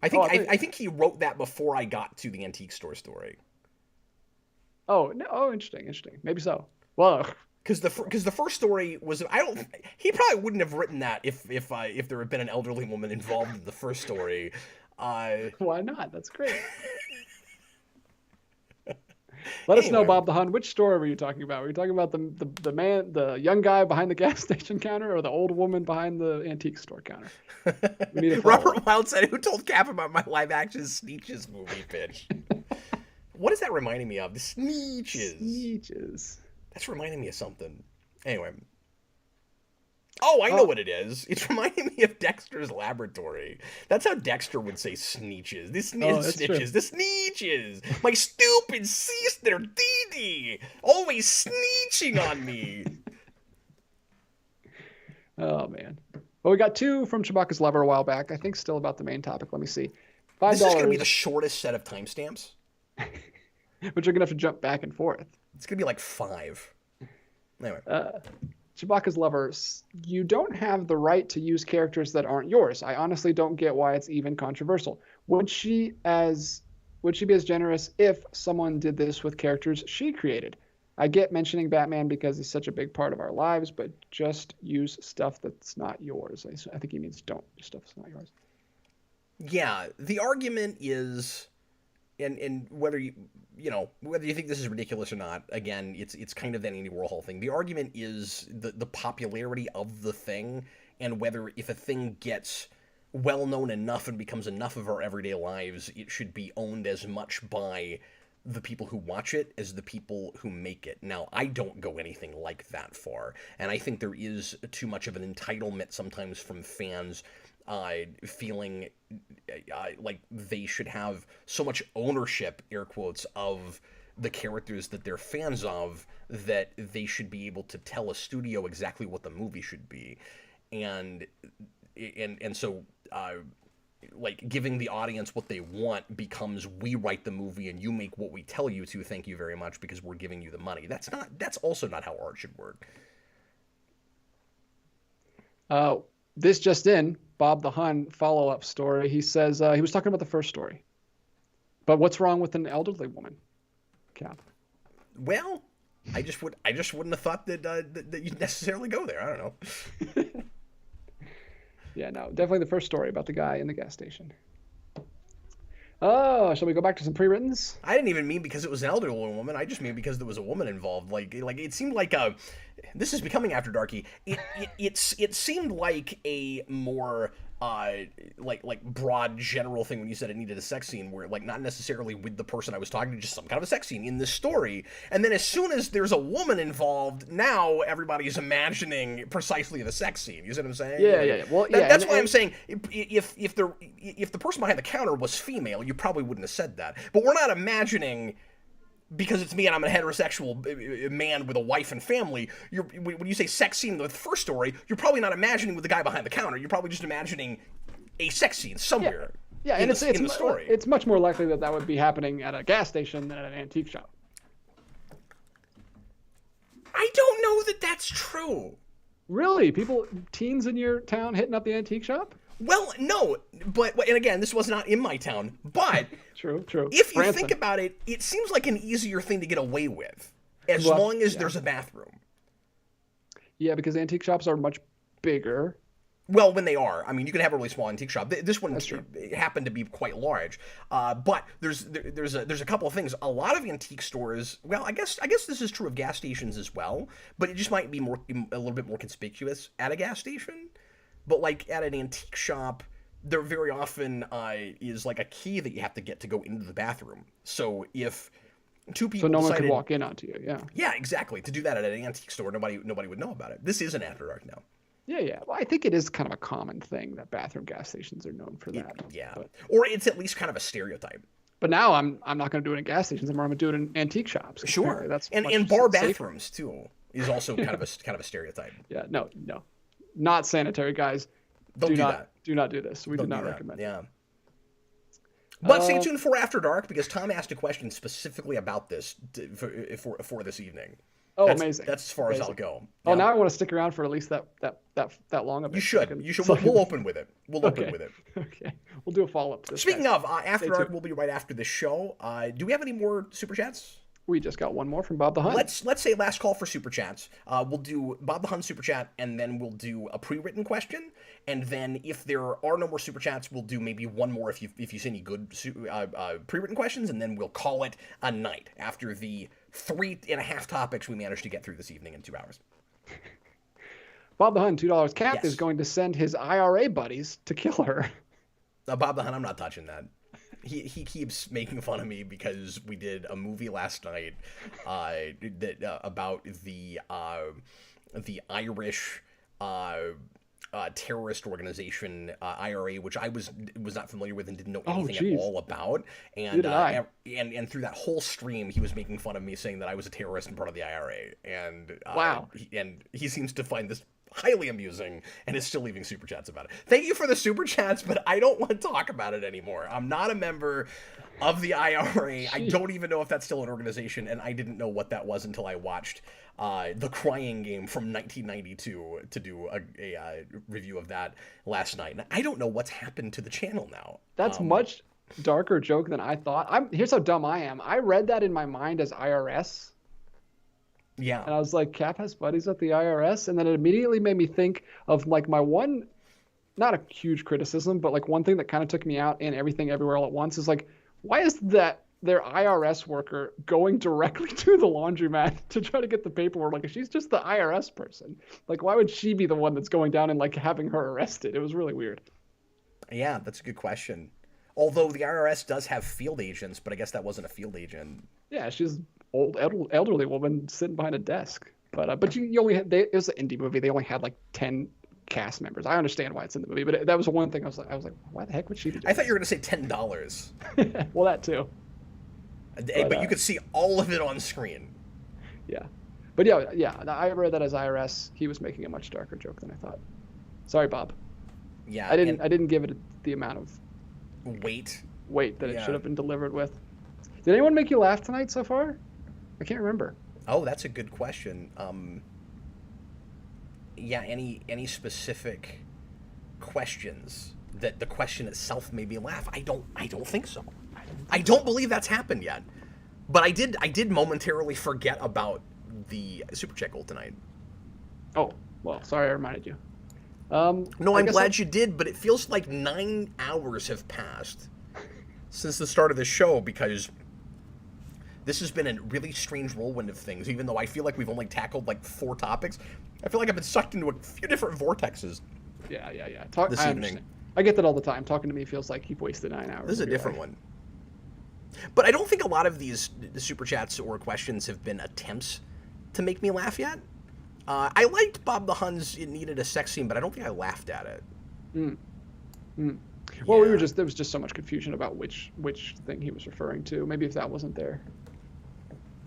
I think he wrote that before I got to the antique store story. Oh no! Oh, interesting. Maybe so. Well, because the first story was he probably wouldn't have written that if there had been an elderly woman involved in the first story. Why not? That's great. Let us know, Bob the Hun. Which story were you talking about? Were you talking about the young guy behind the gas station counter, or the old woman behind the antique store counter? We need a Robert Wild said, "Who told Cap about my live-action Sneetches movie pitch?" What is that reminding me of? The Sneetches. That's reminding me of something. Anyway. Oh, I know what it is. It's reminding me of Dexter's Laboratory. That's how Dexter would say Sneetches. This Snitches. The Sneetches. My stupid sister, Dee Dee. Always sneeching on me. Oh, man. Well, we got two from Chewbacca's Lover a while back. I think still about the main topic. Let me see. $5. This is going to be the shortest set of timestamps. But you're going to have to jump back and forth. It's going to be like 5. Anyway. Chewbacca's lover, you don't have the right to use characters that aren't yours. I honestly don't get why it's even controversial. Would she be as generous if someone did this with characters she created? I get mentioning Batman because he's such a big part of our lives, but just use stuff that's not yours. I think he means don't use stuff that's not yours. Yeah, the argument is, and whether you think this is ridiculous or not, again, it's kind of that Andy Warhol thing. The argument is the popularity of the thing, and whether if a thing gets well known enough and becomes enough of our everyday lives, it should be owned as much by the people who watch it as the people who make it. Now, I don't go anything like that far, and I think there is too much of an entitlement sometimes from fans feeling like they should have so much ownership, air quotes, of the characters that they're fans of, that they should be able to tell a studio exactly what the movie should be. And so like giving the audience what they want becomes, we write the movie and you make what we tell you to, thank you very much, because we're giving you the money. That's also not how art should work. This just in, Bob the Hun follow-up story. He says he was talking about the first story. But what's wrong with an elderly woman, Cap? Well, I just wouldn't have thought that you'd necessarily go there. I don't know. Yeah, no, definitely the first story about the guy in the gas station. Oh, shall we go back to some pre-writtens? I didn't even mean because it was an elderly woman. I just mean because there was a woman involved. Like it seemed like this is becoming After Darky. It seemed like a more like broad general thing when you said it needed a sex scene, where like not necessarily with the person I was talking to, just some kind of a sex scene in this story. And then as soon as there's a woman involved, now everybody's imagining precisely the sex scene. You see what I'm saying? Yeah. Well, that's why I'm saying if the person behind the counter was female, you probably wouldn't have said that. But we're not imagining, because it's me and I'm a heterosexual man with a wife and family, when you say sex scene in the first story, you're probably not imagining with the guy behind the counter. You're probably just imagining a sex scene somewhere. Yeah, and it's in the story. It's much more likely that would be happening at a gas station than at an antique shop. I don't know that that's true. Really? Teens in your town hitting up the antique shop? Well, no, and again, this was not in my town, but true. If you think about it, it seems like an easier thing to get away with, as long as there's a bathroom. Yeah, because antique shops are much bigger. Well, when they are, I mean, you can have a really small antique shop. This one happened to be quite large, but there's a couple of things. A lot of antique stores. Well, I guess this is true of gas stations as well, but it just might be a little bit more conspicuous at a gas station. But like at an antique shop, there very often is like a key that you have to get to go into the bathroom. So if two people one could walk in onto you, yeah, exactly. To do that at an antique store, nobody would know about it. This is an After Dark now. Yeah. Well, I think it is kind of a common thing that bathroom gas stations are known for that. Yeah, or it's at least kind of a stereotype. But now I'm not going to do it in gas stations anymore. I'm going to do it in antique shops. Sure, that's and bar bathrooms too is also kind of a stereotype. Yeah, no, not sanitary, guys. Do not do this. We do not recommend. Yeah. But stay tuned for After Dark, because Tom asked a question specifically about this for this evening. Oh, amazing! That's as far as I'll go. Oh, now I want to stick around for at least that long of it. You should. We'll open with it. Open with it. Okay. We'll do a follow-up to this. Speaking of, After Dark will be right after the show. Do we have any more Super Chats? We just got one more from Bob the Hun. Let's say last call for Super Chats. We'll do Bob the Hun Super Chat, and then we'll do a pre-written question. And then if there are no more Super Chats, we'll do maybe one more if you see any good pre-written questions, and then we'll call it a night after the 3.5 topics we managed to get through this evening in 2 hours. Bob the Hun, $2. Cap is going to send his IRA buddies to kill her. Bob the Hun, I'm not touching that. He keeps making fun of me because we did a movie last night about the Irish terrorist organization IRA, which I was not familiar with and didn't know anything at all about. And and through that whole stream, he was making fun of me, saying that I was a terrorist and part of the IRA. And wow. And he seems to find this highly amusing and is still leaving super chats about it. Thank you for the super chats, but I don't want to talk about it anymore. I'm not a member of the IRA. I don't even know if that's still an organization, and I didn't know what that was until I watched The Crying Game from 1992 to do a review of that last night. And I don't know what's happened to the channel now. That's much darker joke than I thought. Here's how dumb I am. I read that in my mind as IRS. Yeah. And I was like, Cap has buddies at the IRS, and then it immediately made me think of like my one, not a huge criticism, but like one thing that kind of took me out in Everything Everywhere All at Once is like, why is that their IRS worker going directly to the laundromat to try to get the paperwork? Like, she's just the IRS person. Like, why would she be the one that's going down and like having her arrested? It was really weird. Yeah, that's a good question. Although the IRS does have field agents, but I guess that wasn't a field agent. Yeah, she's old elderly woman sitting behind a desk. But you only had, it was an indie movie. They only had like 10 cast members. I understand why it's in the movie, but that was one thing I was like, why the heck would she be doing I thought you were going to say $10. Well, that too. But you could see all of it on screen. Yeah. But yeah, I read that as IRS. He was making a much darker joke than I thought. Sorry, Bob. Yeah. I didn't give it the amount of weight that it should have been delivered with. Did anyone make you laugh tonight so far? I can't remember. Oh, that's a good question. Yeah, any specific questions that the question itself made me laugh? I don't think so. I don't believe that's happened yet. But I did momentarily forget about the super chat goal tonight. Oh, well, sorry I reminded you. No, I'm glad you did, but it feels like 9 hours have passed since the start of the show, because this has been a really strange whirlwind of things. Even though I feel like we've only tackled like 4 topics, I feel like I've been sucked into a few different vortexes. Yeah. This evening. I get that all the time. Talking to me feels like you've wasted 9 hours. This is a different one. But I don't think a lot of the super chats or questions have been attempts to make me laugh yet. I liked Bob the Hun's "It Needed a Sex Scene," but I don't think I laughed at it. Well, there was just so much confusion about which thing he was referring to. Maybe if that wasn't there.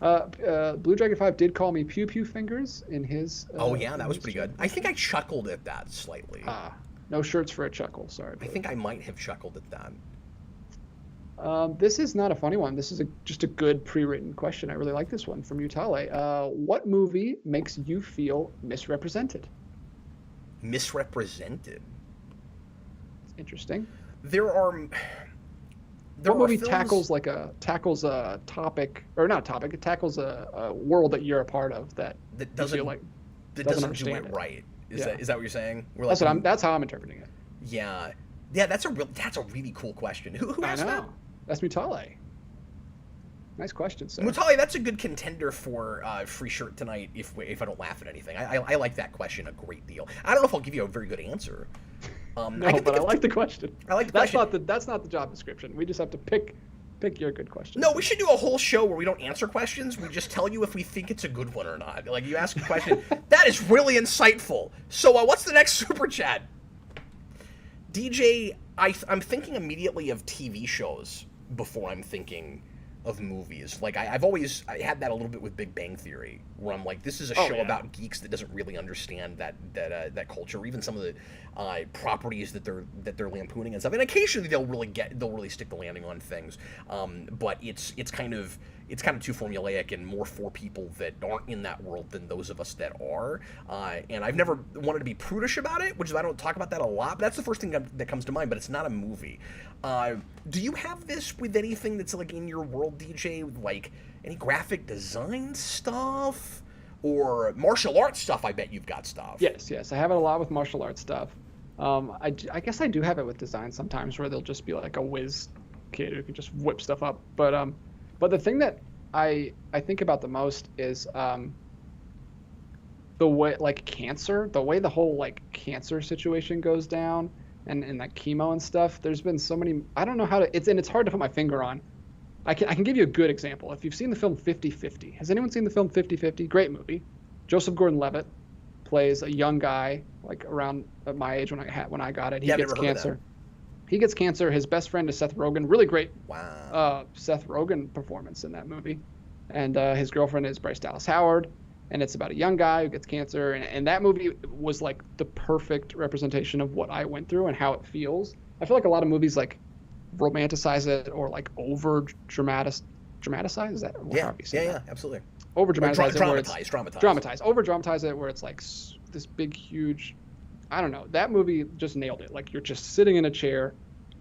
Blue Dragon 5 did call me Pew Pew Fingers in his. Oh yeah, that was pretty good. I think I chuckled at that slightly. No shirts for a chuckle. Sorry. I think I might have chuckled at that. This is not a funny one. This is just a good pre-written question. I really like this one from Utale. What movie makes you feel misrepresented? Misrepresented? Interesting. What movie tackles a topic, or not topic? It tackles a world that you're a part of that doesn't do it right. Is that what you're saying? That's how I'm interpreting it. Yeah. Yeah, that's a really cool question. Who asked that? That's Mutale. Nice question, sir. Mutale, that's a good contender for free shirt tonight if I don't laugh at anything. I like that question a great deal. I don't know if I'll give you a very good answer. I like the question. I like the question. That's not the job description. We just have to pick your good question. No, we should do a whole show where we don't answer questions. We just tell you if we think it's a good one or not. Like, you ask a question, that is really insightful. So what's the next super chat? DJ, I'm thinking immediately of TV shows before I'm thinking of movies. Like, I've always had that a little bit with Big Bang Theory, where I'm like, this is a show about geeks that doesn't really understand that culture, or even some of the properties that they're lampooning and stuff. And occasionally they'll really stick the landing on things. But it's kind of too formulaic and more for people that aren't in that world than those of us that are. And I've never wanted to be prudish about it, which is I don't talk about that a lot, but that's the first thing that comes to mind, but it's not a movie. Do you have this with anything that's like in your world, DJ, like any graphic design stuff or martial arts stuff? I bet you've got stuff. Yes. I have it a lot with martial arts stuff. I guess I do have it with design sometimes, where they'll just be like a whiz kid who can just whip stuff up. But the thing that I think about the most is the way, like, cancer, the way the whole like cancer situation goes down, and that chemo and stuff. There's been so many. I don't know how to. It's hard to put my finger on. I can give you a good example. If you've seen the film 50-50, has anyone seen the film 50-50? Great movie. Joseph Gordon-Levitt plays a young guy, like around my age when I got it. He gets cancer. He gets cancer. His best friend is Seth Rogen. Really great. Wow. Seth Rogen performance in that movie, and his girlfriend is Bryce Dallas Howard. and it's about a young guy who gets cancer, and that movie was like the perfect representation of what I went through and how it feels. I feel like a lot of movies like romanticize it or like over dramatize. Is that yeah, absolutely. Over dramatize dramatize. Over dramatize it where it's like this big huge, I don't know. That movie just nailed it. Like you're just sitting in a chair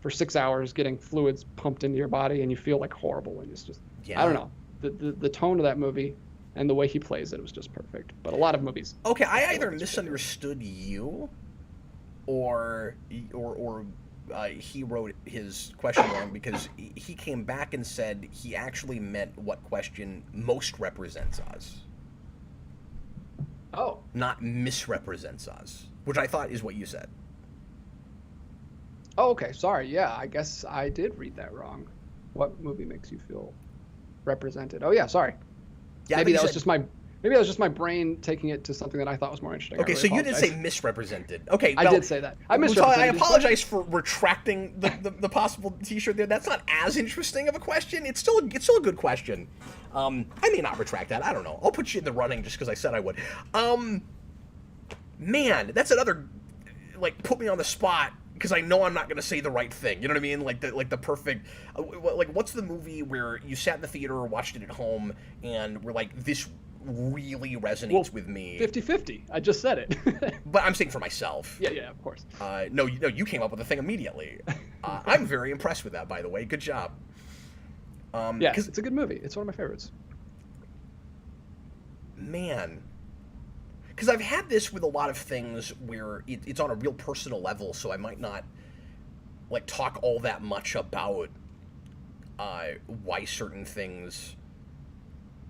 for 6 hours getting fluids pumped into your body and you feel like horrible, and it's just I don't know. The tone of that movie and the way he plays it was just perfect. But a lot of movies. Okay, I either misunderstood you or he wrote his question wrong, because he came back and said he actually meant what question most represents us. Oh. Not misrepresents us, which I thought is what you said. Oh, okay. Sorry. Yeah, I guess I did read that wrong. What movie makes you feel represented? Oh, yeah. Sorry. Yeah, maybe that was just my brain taking it to something that I thought was more interesting. Okay, so you did say misrepresented. Okay, I did say that. I apologize for retracting the possible T-shirt there. That's not as interesting of a question. It's still a good question. I may not retract that. I don't know. I'll put you in the running just because I said I would. Man, that's another, like, put me on the spot because I know I'm not going to say the right thing. You know what I mean? Like the perfect, like, what's the movie where you sat in the theater or watched it at home and were like, this really resonates with me? 50-50. I just said it. But I'm saying for myself. Yeah, of course. No, you came up with the thing immediately. I'm very impressed with that, by the way. Good job. Yeah, it's a good movie. It's one of my favorites. Man. Because I've had this with a lot of things where it's on a real personal level, so I might not, like, talk all that much about why certain things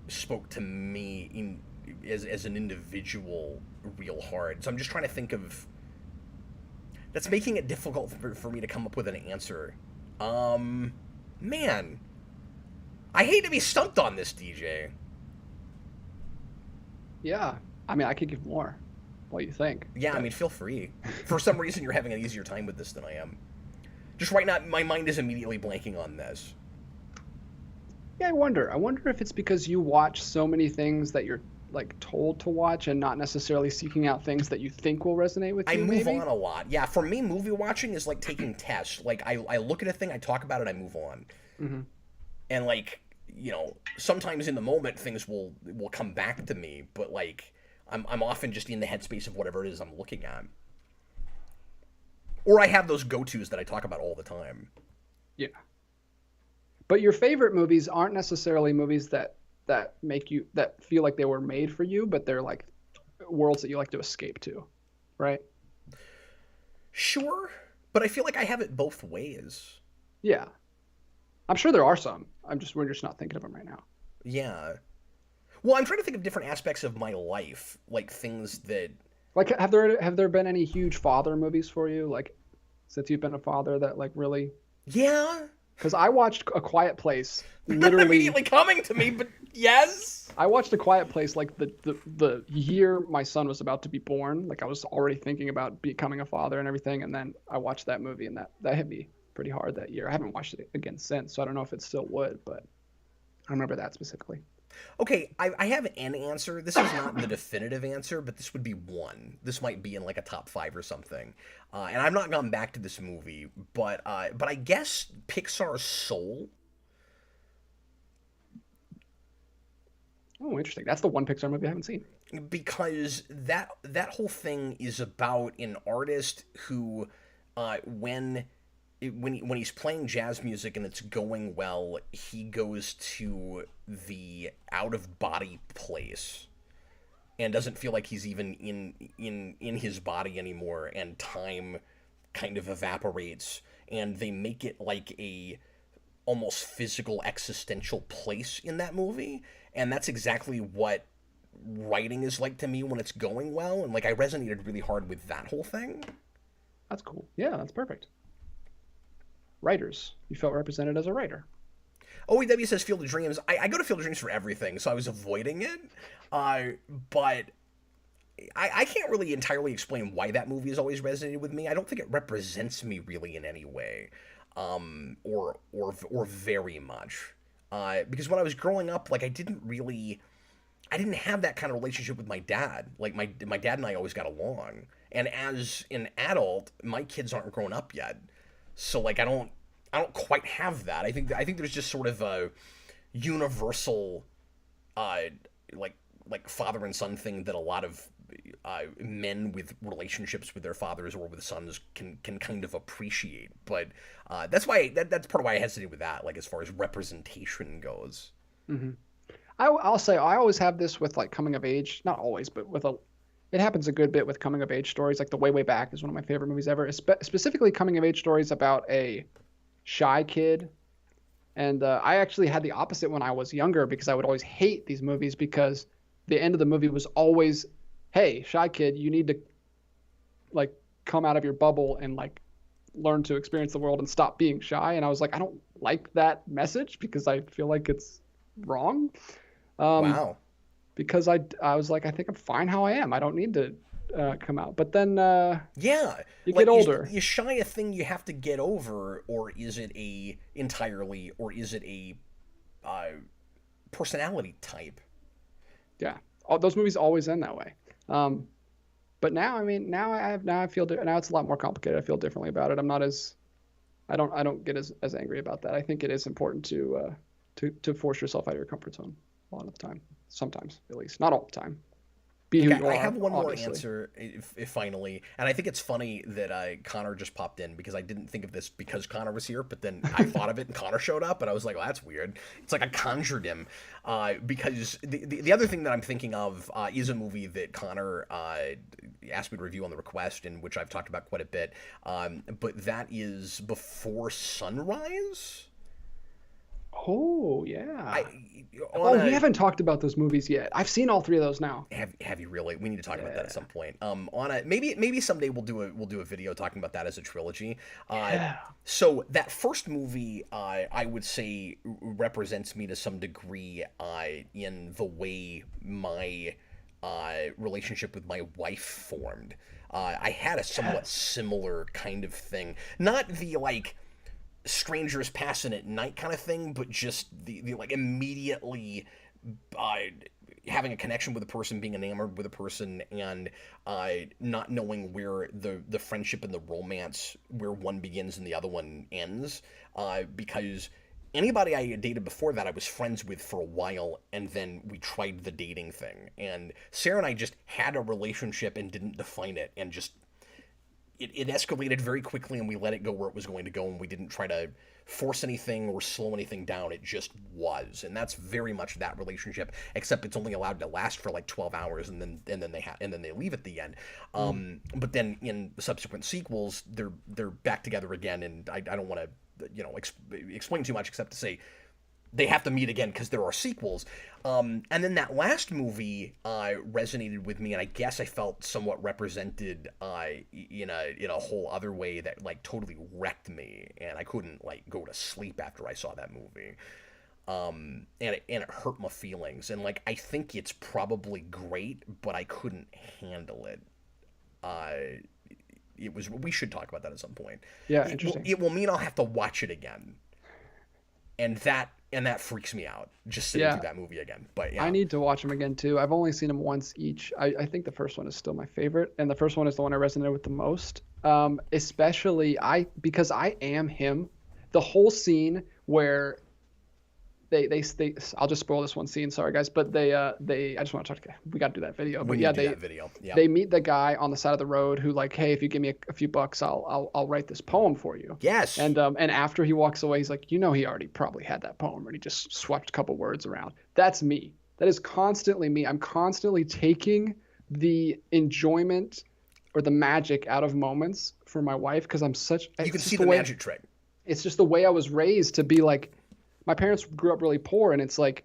spoke to me as an individual real hard. So I'm just trying to think of... That's making it difficult for me to come up with an answer. Man. I hate to be stumped on this, DJ. Yeah. I mean, I could give more. What do you think? Yeah, I mean, feel free. For some reason, you're having an easier time with this than I am. Just right now, my mind is immediately blanking on this. Yeah, I wonder if it's because you watch so many things that you're, like, told to watch and not necessarily seeking out things that you think will resonate with you. I move on a lot. Yeah, for me, movie watching is like taking tests. Like, I look at a thing, I talk about it, I move on. Mm-hmm. And, like, you know, sometimes in the moment things will come back to me, but, like, I'm often just in the headspace of whatever it is I'm looking at. Or I have those go-tos that I talk about all the time. Yeah. But your favorite movies aren't necessarily movies that make you, that feel like they were made for you, but they're like worlds that you like to escape to, right? Sure, but I feel like I have it both ways. Yeah. I'm sure there are some. We're just not thinking of them right now. Yeah. Well, I'm trying to think of different aspects of my life, like things that... Like, have there been any huge father movies for you, like, since you've been a father, that, like, really... Yeah. Because I watched A Quiet Place, literally... Not immediately coming to me, but yes! I watched A Quiet Place, like, the year my son was about to be born. Like, I was already thinking about becoming a father and everything, and then I watched that movie, and that hit me pretty hard that year. I haven't watched it again since, so I don't know if it still would, but I remember that specifically. Okay, I have an answer. This is not the definitive answer, but this would be one. This might be in like a top 5 or something. And I've not gone back to this movie, but I guess Pixar's Soul. Oh, interesting. That's the one Pixar movie I haven't seen. Because that whole thing is about an artist who, when he's playing jazz music and it's going well, he goes to the out-of-body place and doesn't feel like he's even in his body anymore, and time kind of evaporates, and they make it like a almost physical existential place in that movie, and that's exactly what writing is like to me when it's going well, and like I resonated really hard with that whole thing. That's cool. Yeah, that's perfect. Writers. You felt represented as a writer. OEW says Field of Dreams. I go to Field of Dreams for everything, so I was avoiding it. But I can't really entirely explain why that movie has always resonated with me. I don't think it represents me really in any way, or very much. Because when I was growing up, like, I didn't really I didn't have that kind of relationship with my dad. Like my dad and I always got along. And as an adult, my kids aren't grown up yet. So like I don't quite have that. I think there's just sort of a universal like father and son thing that a lot of men with relationships with their fathers or with sons can kind of appreciate. But that's why that's part of why I hesitate with that, like as far as representation goes. Mm-hmm. I'll say I always have this with like coming of age, not always, but it happens a good bit with coming of age stories. Like The Way Back is one of my favorite movies ever, specifically coming of age stories about a shy kid. And I actually had the opposite when I was younger, because I would always hate these movies because the end of the movie was always, hey, shy kid, you need to like come out of your bubble and like learn to experience the world and stop being shy. And I was like, I don't like that message because I feel like it's wrong. Wow. Because I was like, I think I'm fine how I am. I don't need to come out. But then yeah, you get older. Is shy a thing you have to get over, or is it a personality type? Yeah, those movies always end that way. But now, I mean, now I feel now it's a lot more complicated. I feel differently about it. I don't get as angry about that. I think it is important to force yourself out of your comfort zone a lot of the time. Sometimes, at least, not all the time. I have one more answer, if finally, and I think it's funny that Connor just popped in, because I didn't think of this because Connor was here, but then I thought of it and Connor showed up, and I was like, well, that's weird. It's like I conjured him, because the other thing that I'm thinking of is a movie that Connor asked me to review on the request, and which I've talked about quite a bit, but that is Before Sunrise. Oh, yeah. We haven't talked about those movies yet. I've seen all three of those now. Have you really? We need to talk about that at some point. Maybe someday we'll do a video talking about that as a trilogy. So that first movie, I would say, represents me to some degree in the way my relationship with my wife formed. I had a somewhat similar kind of thing. Not the like strangers passing at night kind of thing, but just the like immediately having a connection with a person, being enamored with a person, and not knowing where the friendship and the romance, where one begins and the other one ends, because anybody I had dated before that I was friends with for a while, and then we tried the dating thing, and Sarah and I just had a relationship and didn't define it, and just it escalated very quickly, and we let it go where it was going to go, and we didn't try to force anything or slow anything down. It just was, and that's very much that relationship, except it's only allowed to last for like 12 hours, and then they leave at the end. But then in subsequent sequels, they're back together again, and I don't want to explain too much, except to say they have to meet again because there are sequels. And then that last movie resonated with me, and I guess I felt somewhat represented in a whole other way that like totally wrecked me, and I couldn't like go to sleep after I saw that movie. And it hurt my feelings, and like I think it's probably great, but I couldn't handle it. We should talk about that at some point. Yeah, interesting. It will mean I'll have to watch it again, and that freaks me out, just sitting through that movie again. But yeah, I need to watch them again too. I've only seen them once each. I think the first one is still my favorite, and the first one is the one I resonated with the most. Especially because I am him. The whole scene where they I'll just spoil this one scene. Sorry guys, but I just want to talk. We got to do that video. But they meet the guy on the side of the road who like, hey, if you give me a few bucks, I'll write this poem for you. Yes. And after he walks away, he's like, he already probably had that poem, and he just swapped a couple words around. That's me. That is constantly me. I'm constantly taking the enjoyment or the magic out of moments for my wife, because I'm such. You can see the magic trick. It's just the way I was raised to be like. My parents grew up really poor, and it's like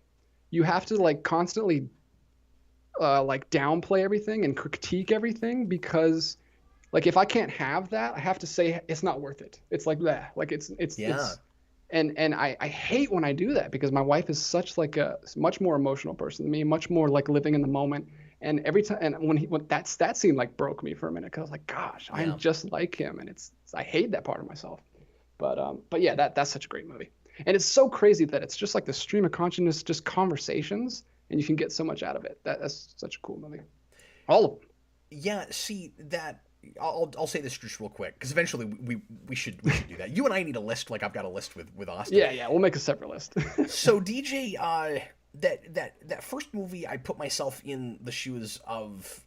you have to like constantly like downplay everything and critique everything, because like if I can't have that, I have to say it's not worth it. It's like that. Like it's and I hate when I do that, because my wife is such like a much more emotional person than me, much more like living in the moment. And every time, and when that scene like broke me for a minute, because I was like, gosh, I'm just like him, and I hate that part of myself. But yeah, that's such a great movie. And it's so crazy that it's just like the stream of consciousness, just conversations and you can get so much out of it. That's such a cool movie. All of them. Yeah, see that. I'll say this just real quick because eventually we should do that. You and I need a list. Like I've got a list with Austin. Yeah, we'll make a separate list. So DJ, that first movie, I put myself in the shoes of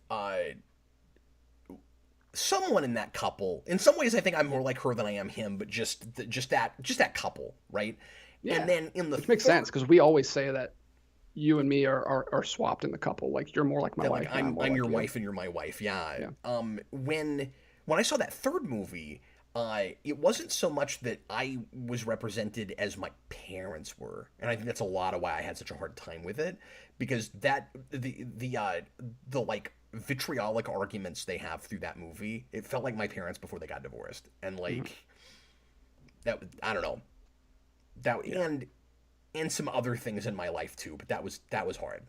someone in that couple. In some ways, I think I'm more like her than I am him, but just that couple, right? Yeah. And then in the which makes sense because we always say that you and me are swapped in the couple. Like you're more like my wife. I'm like your wife and you're my wife. Yeah. When I saw that third movie, it wasn't so much that I was represented as my parents were, and I think that's a lot of why I had such a hard time with it, because the like vitriolic arguments they have through that movie, it felt like my parents before they got divorced, and like that, I don't know, that and some other things in my life too, but that was hard.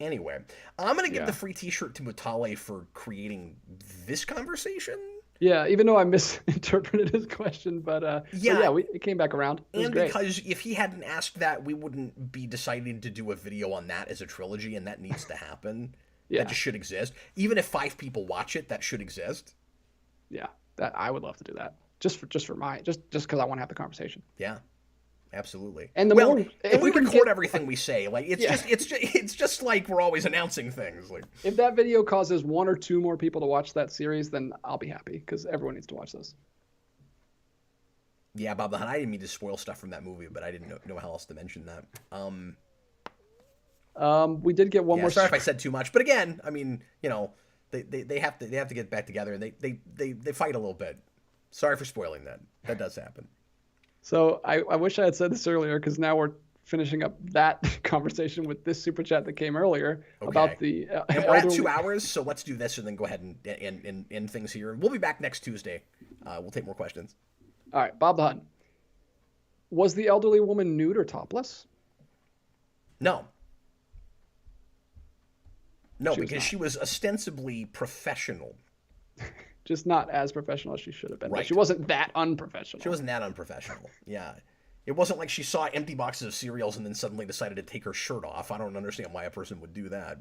Anyway, I'm gonna give the free T-shirt to Mutale for creating this conversation. Yeah, even though I misinterpreted his question, but it came back around. It was great. Because if he hadn't asked that, we wouldn't be deciding to do a video on that as a trilogy, and that needs to happen. That just should exist. Even if 5 people watch it, that should exist. Yeah, that I would love to do that. Just because I want to have the conversation. Yeah. Absolutely. And if we record everything we say, like it's just like we're always announcing things. Like if that video causes 1 or 2 more people to watch that series, then I'll be happy because everyone needs to watch this. Yeah, Bob the Hutt, I didn't mean to spoil stuff from that movie, but I didn't know how else to mention that. We did get one more. Sorry if I said too much, but again, I mean, they have to get back together, and they fight a little bit. Sorry for spoiling that. That does happen. So I wish I had said this earlier because now we're finishing up that conversation with this super chat that came earlier about the. And we're at 2 hours, so let's do this and then go ahead and end things here. We'll be back next Tuesday. We'll take more questions. All right, Bob the Hutt. Was the elderly woman nude or topless? No. No, because she was ostensibly professional. Just not as professional as she should have been. Right. Like she wasn't that unprofessional. She wasn't that unprofessional. Yeah. It wasn't like she saw empty boxes of cereals and then suddenly decided to take her shirt off. I don't understand why a person would do that.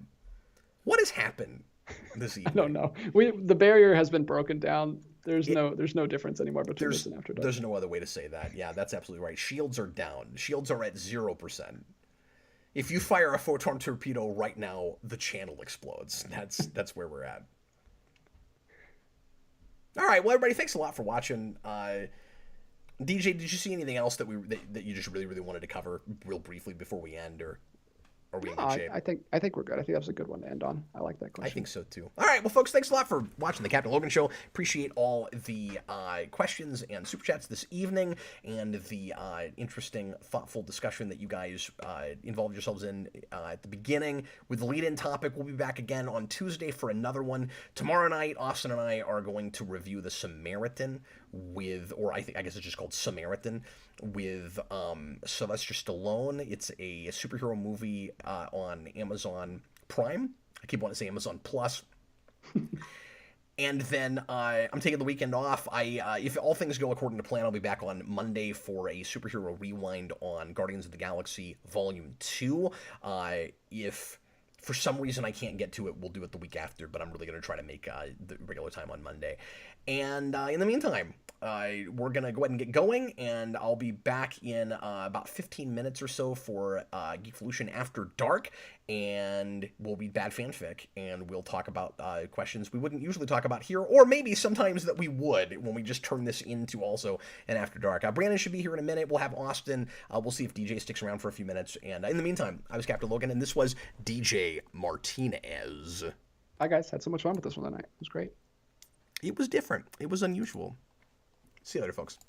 What has happened this evening? I don't know. The barrier has been broken down. There's no difference anymore between this and After Dark. There's no other way to say that. Yeah, that's absolutely right. Shields are down. Shields are at 0%. If you fire a photon torpedo right now, the channel explodes. That's where we're at. All right, well, everybody, thanks a lot for watching. DJ, did you see anything else that you just really, really wanted to cover real briefly before we end, or are we in good shape? I think we're good. I think that was a good one to end on. I like that question. I think so too. All right, well, folks, thanks a lot for watching the Captain Logan Show. Appreciate all the questions and super chats this evening, and the interesting, thoughtful discussion that you guys involved yourselves in at the beginning with the lead-in topic. We'll be back again on Tuesday for another one. Tomorrow night, Austin and I are going to review The Samaritan I guess it's just called Samaritan, with Sylvester Stallone. It's a superhero movie on Amazon Prime. I keep wanting to say Amazon Plus. And then I'm taking the weekend off. If all things go according to plan, I'll be back on Monday for a superhero rewind on Guardians of the Galaxy Volume 2. If for some reason I can't get to it, we'll do it the week after, but I'm really going to try to make the regular time on Monday. And in the meantime, we're going to go ahead and get going, and I'll be back in about 15 minutes or so for Geekvolution After Dark, and we'll be Bad Fanfic, and we'll talk about questions we wouldn't usually talk about here, or maybe sometimes that we would when we just turn this into also an After Dark. Brandon should be here in a minute. We'll have Austin. We'll see if DJ sticks around for a few minutes, and in the meantime, I was Captain Logan, and this was DJ Martinez. Bye, guys. Had so much fun with this one tonight. It was great. It was different. It was unusual. See you later, folks.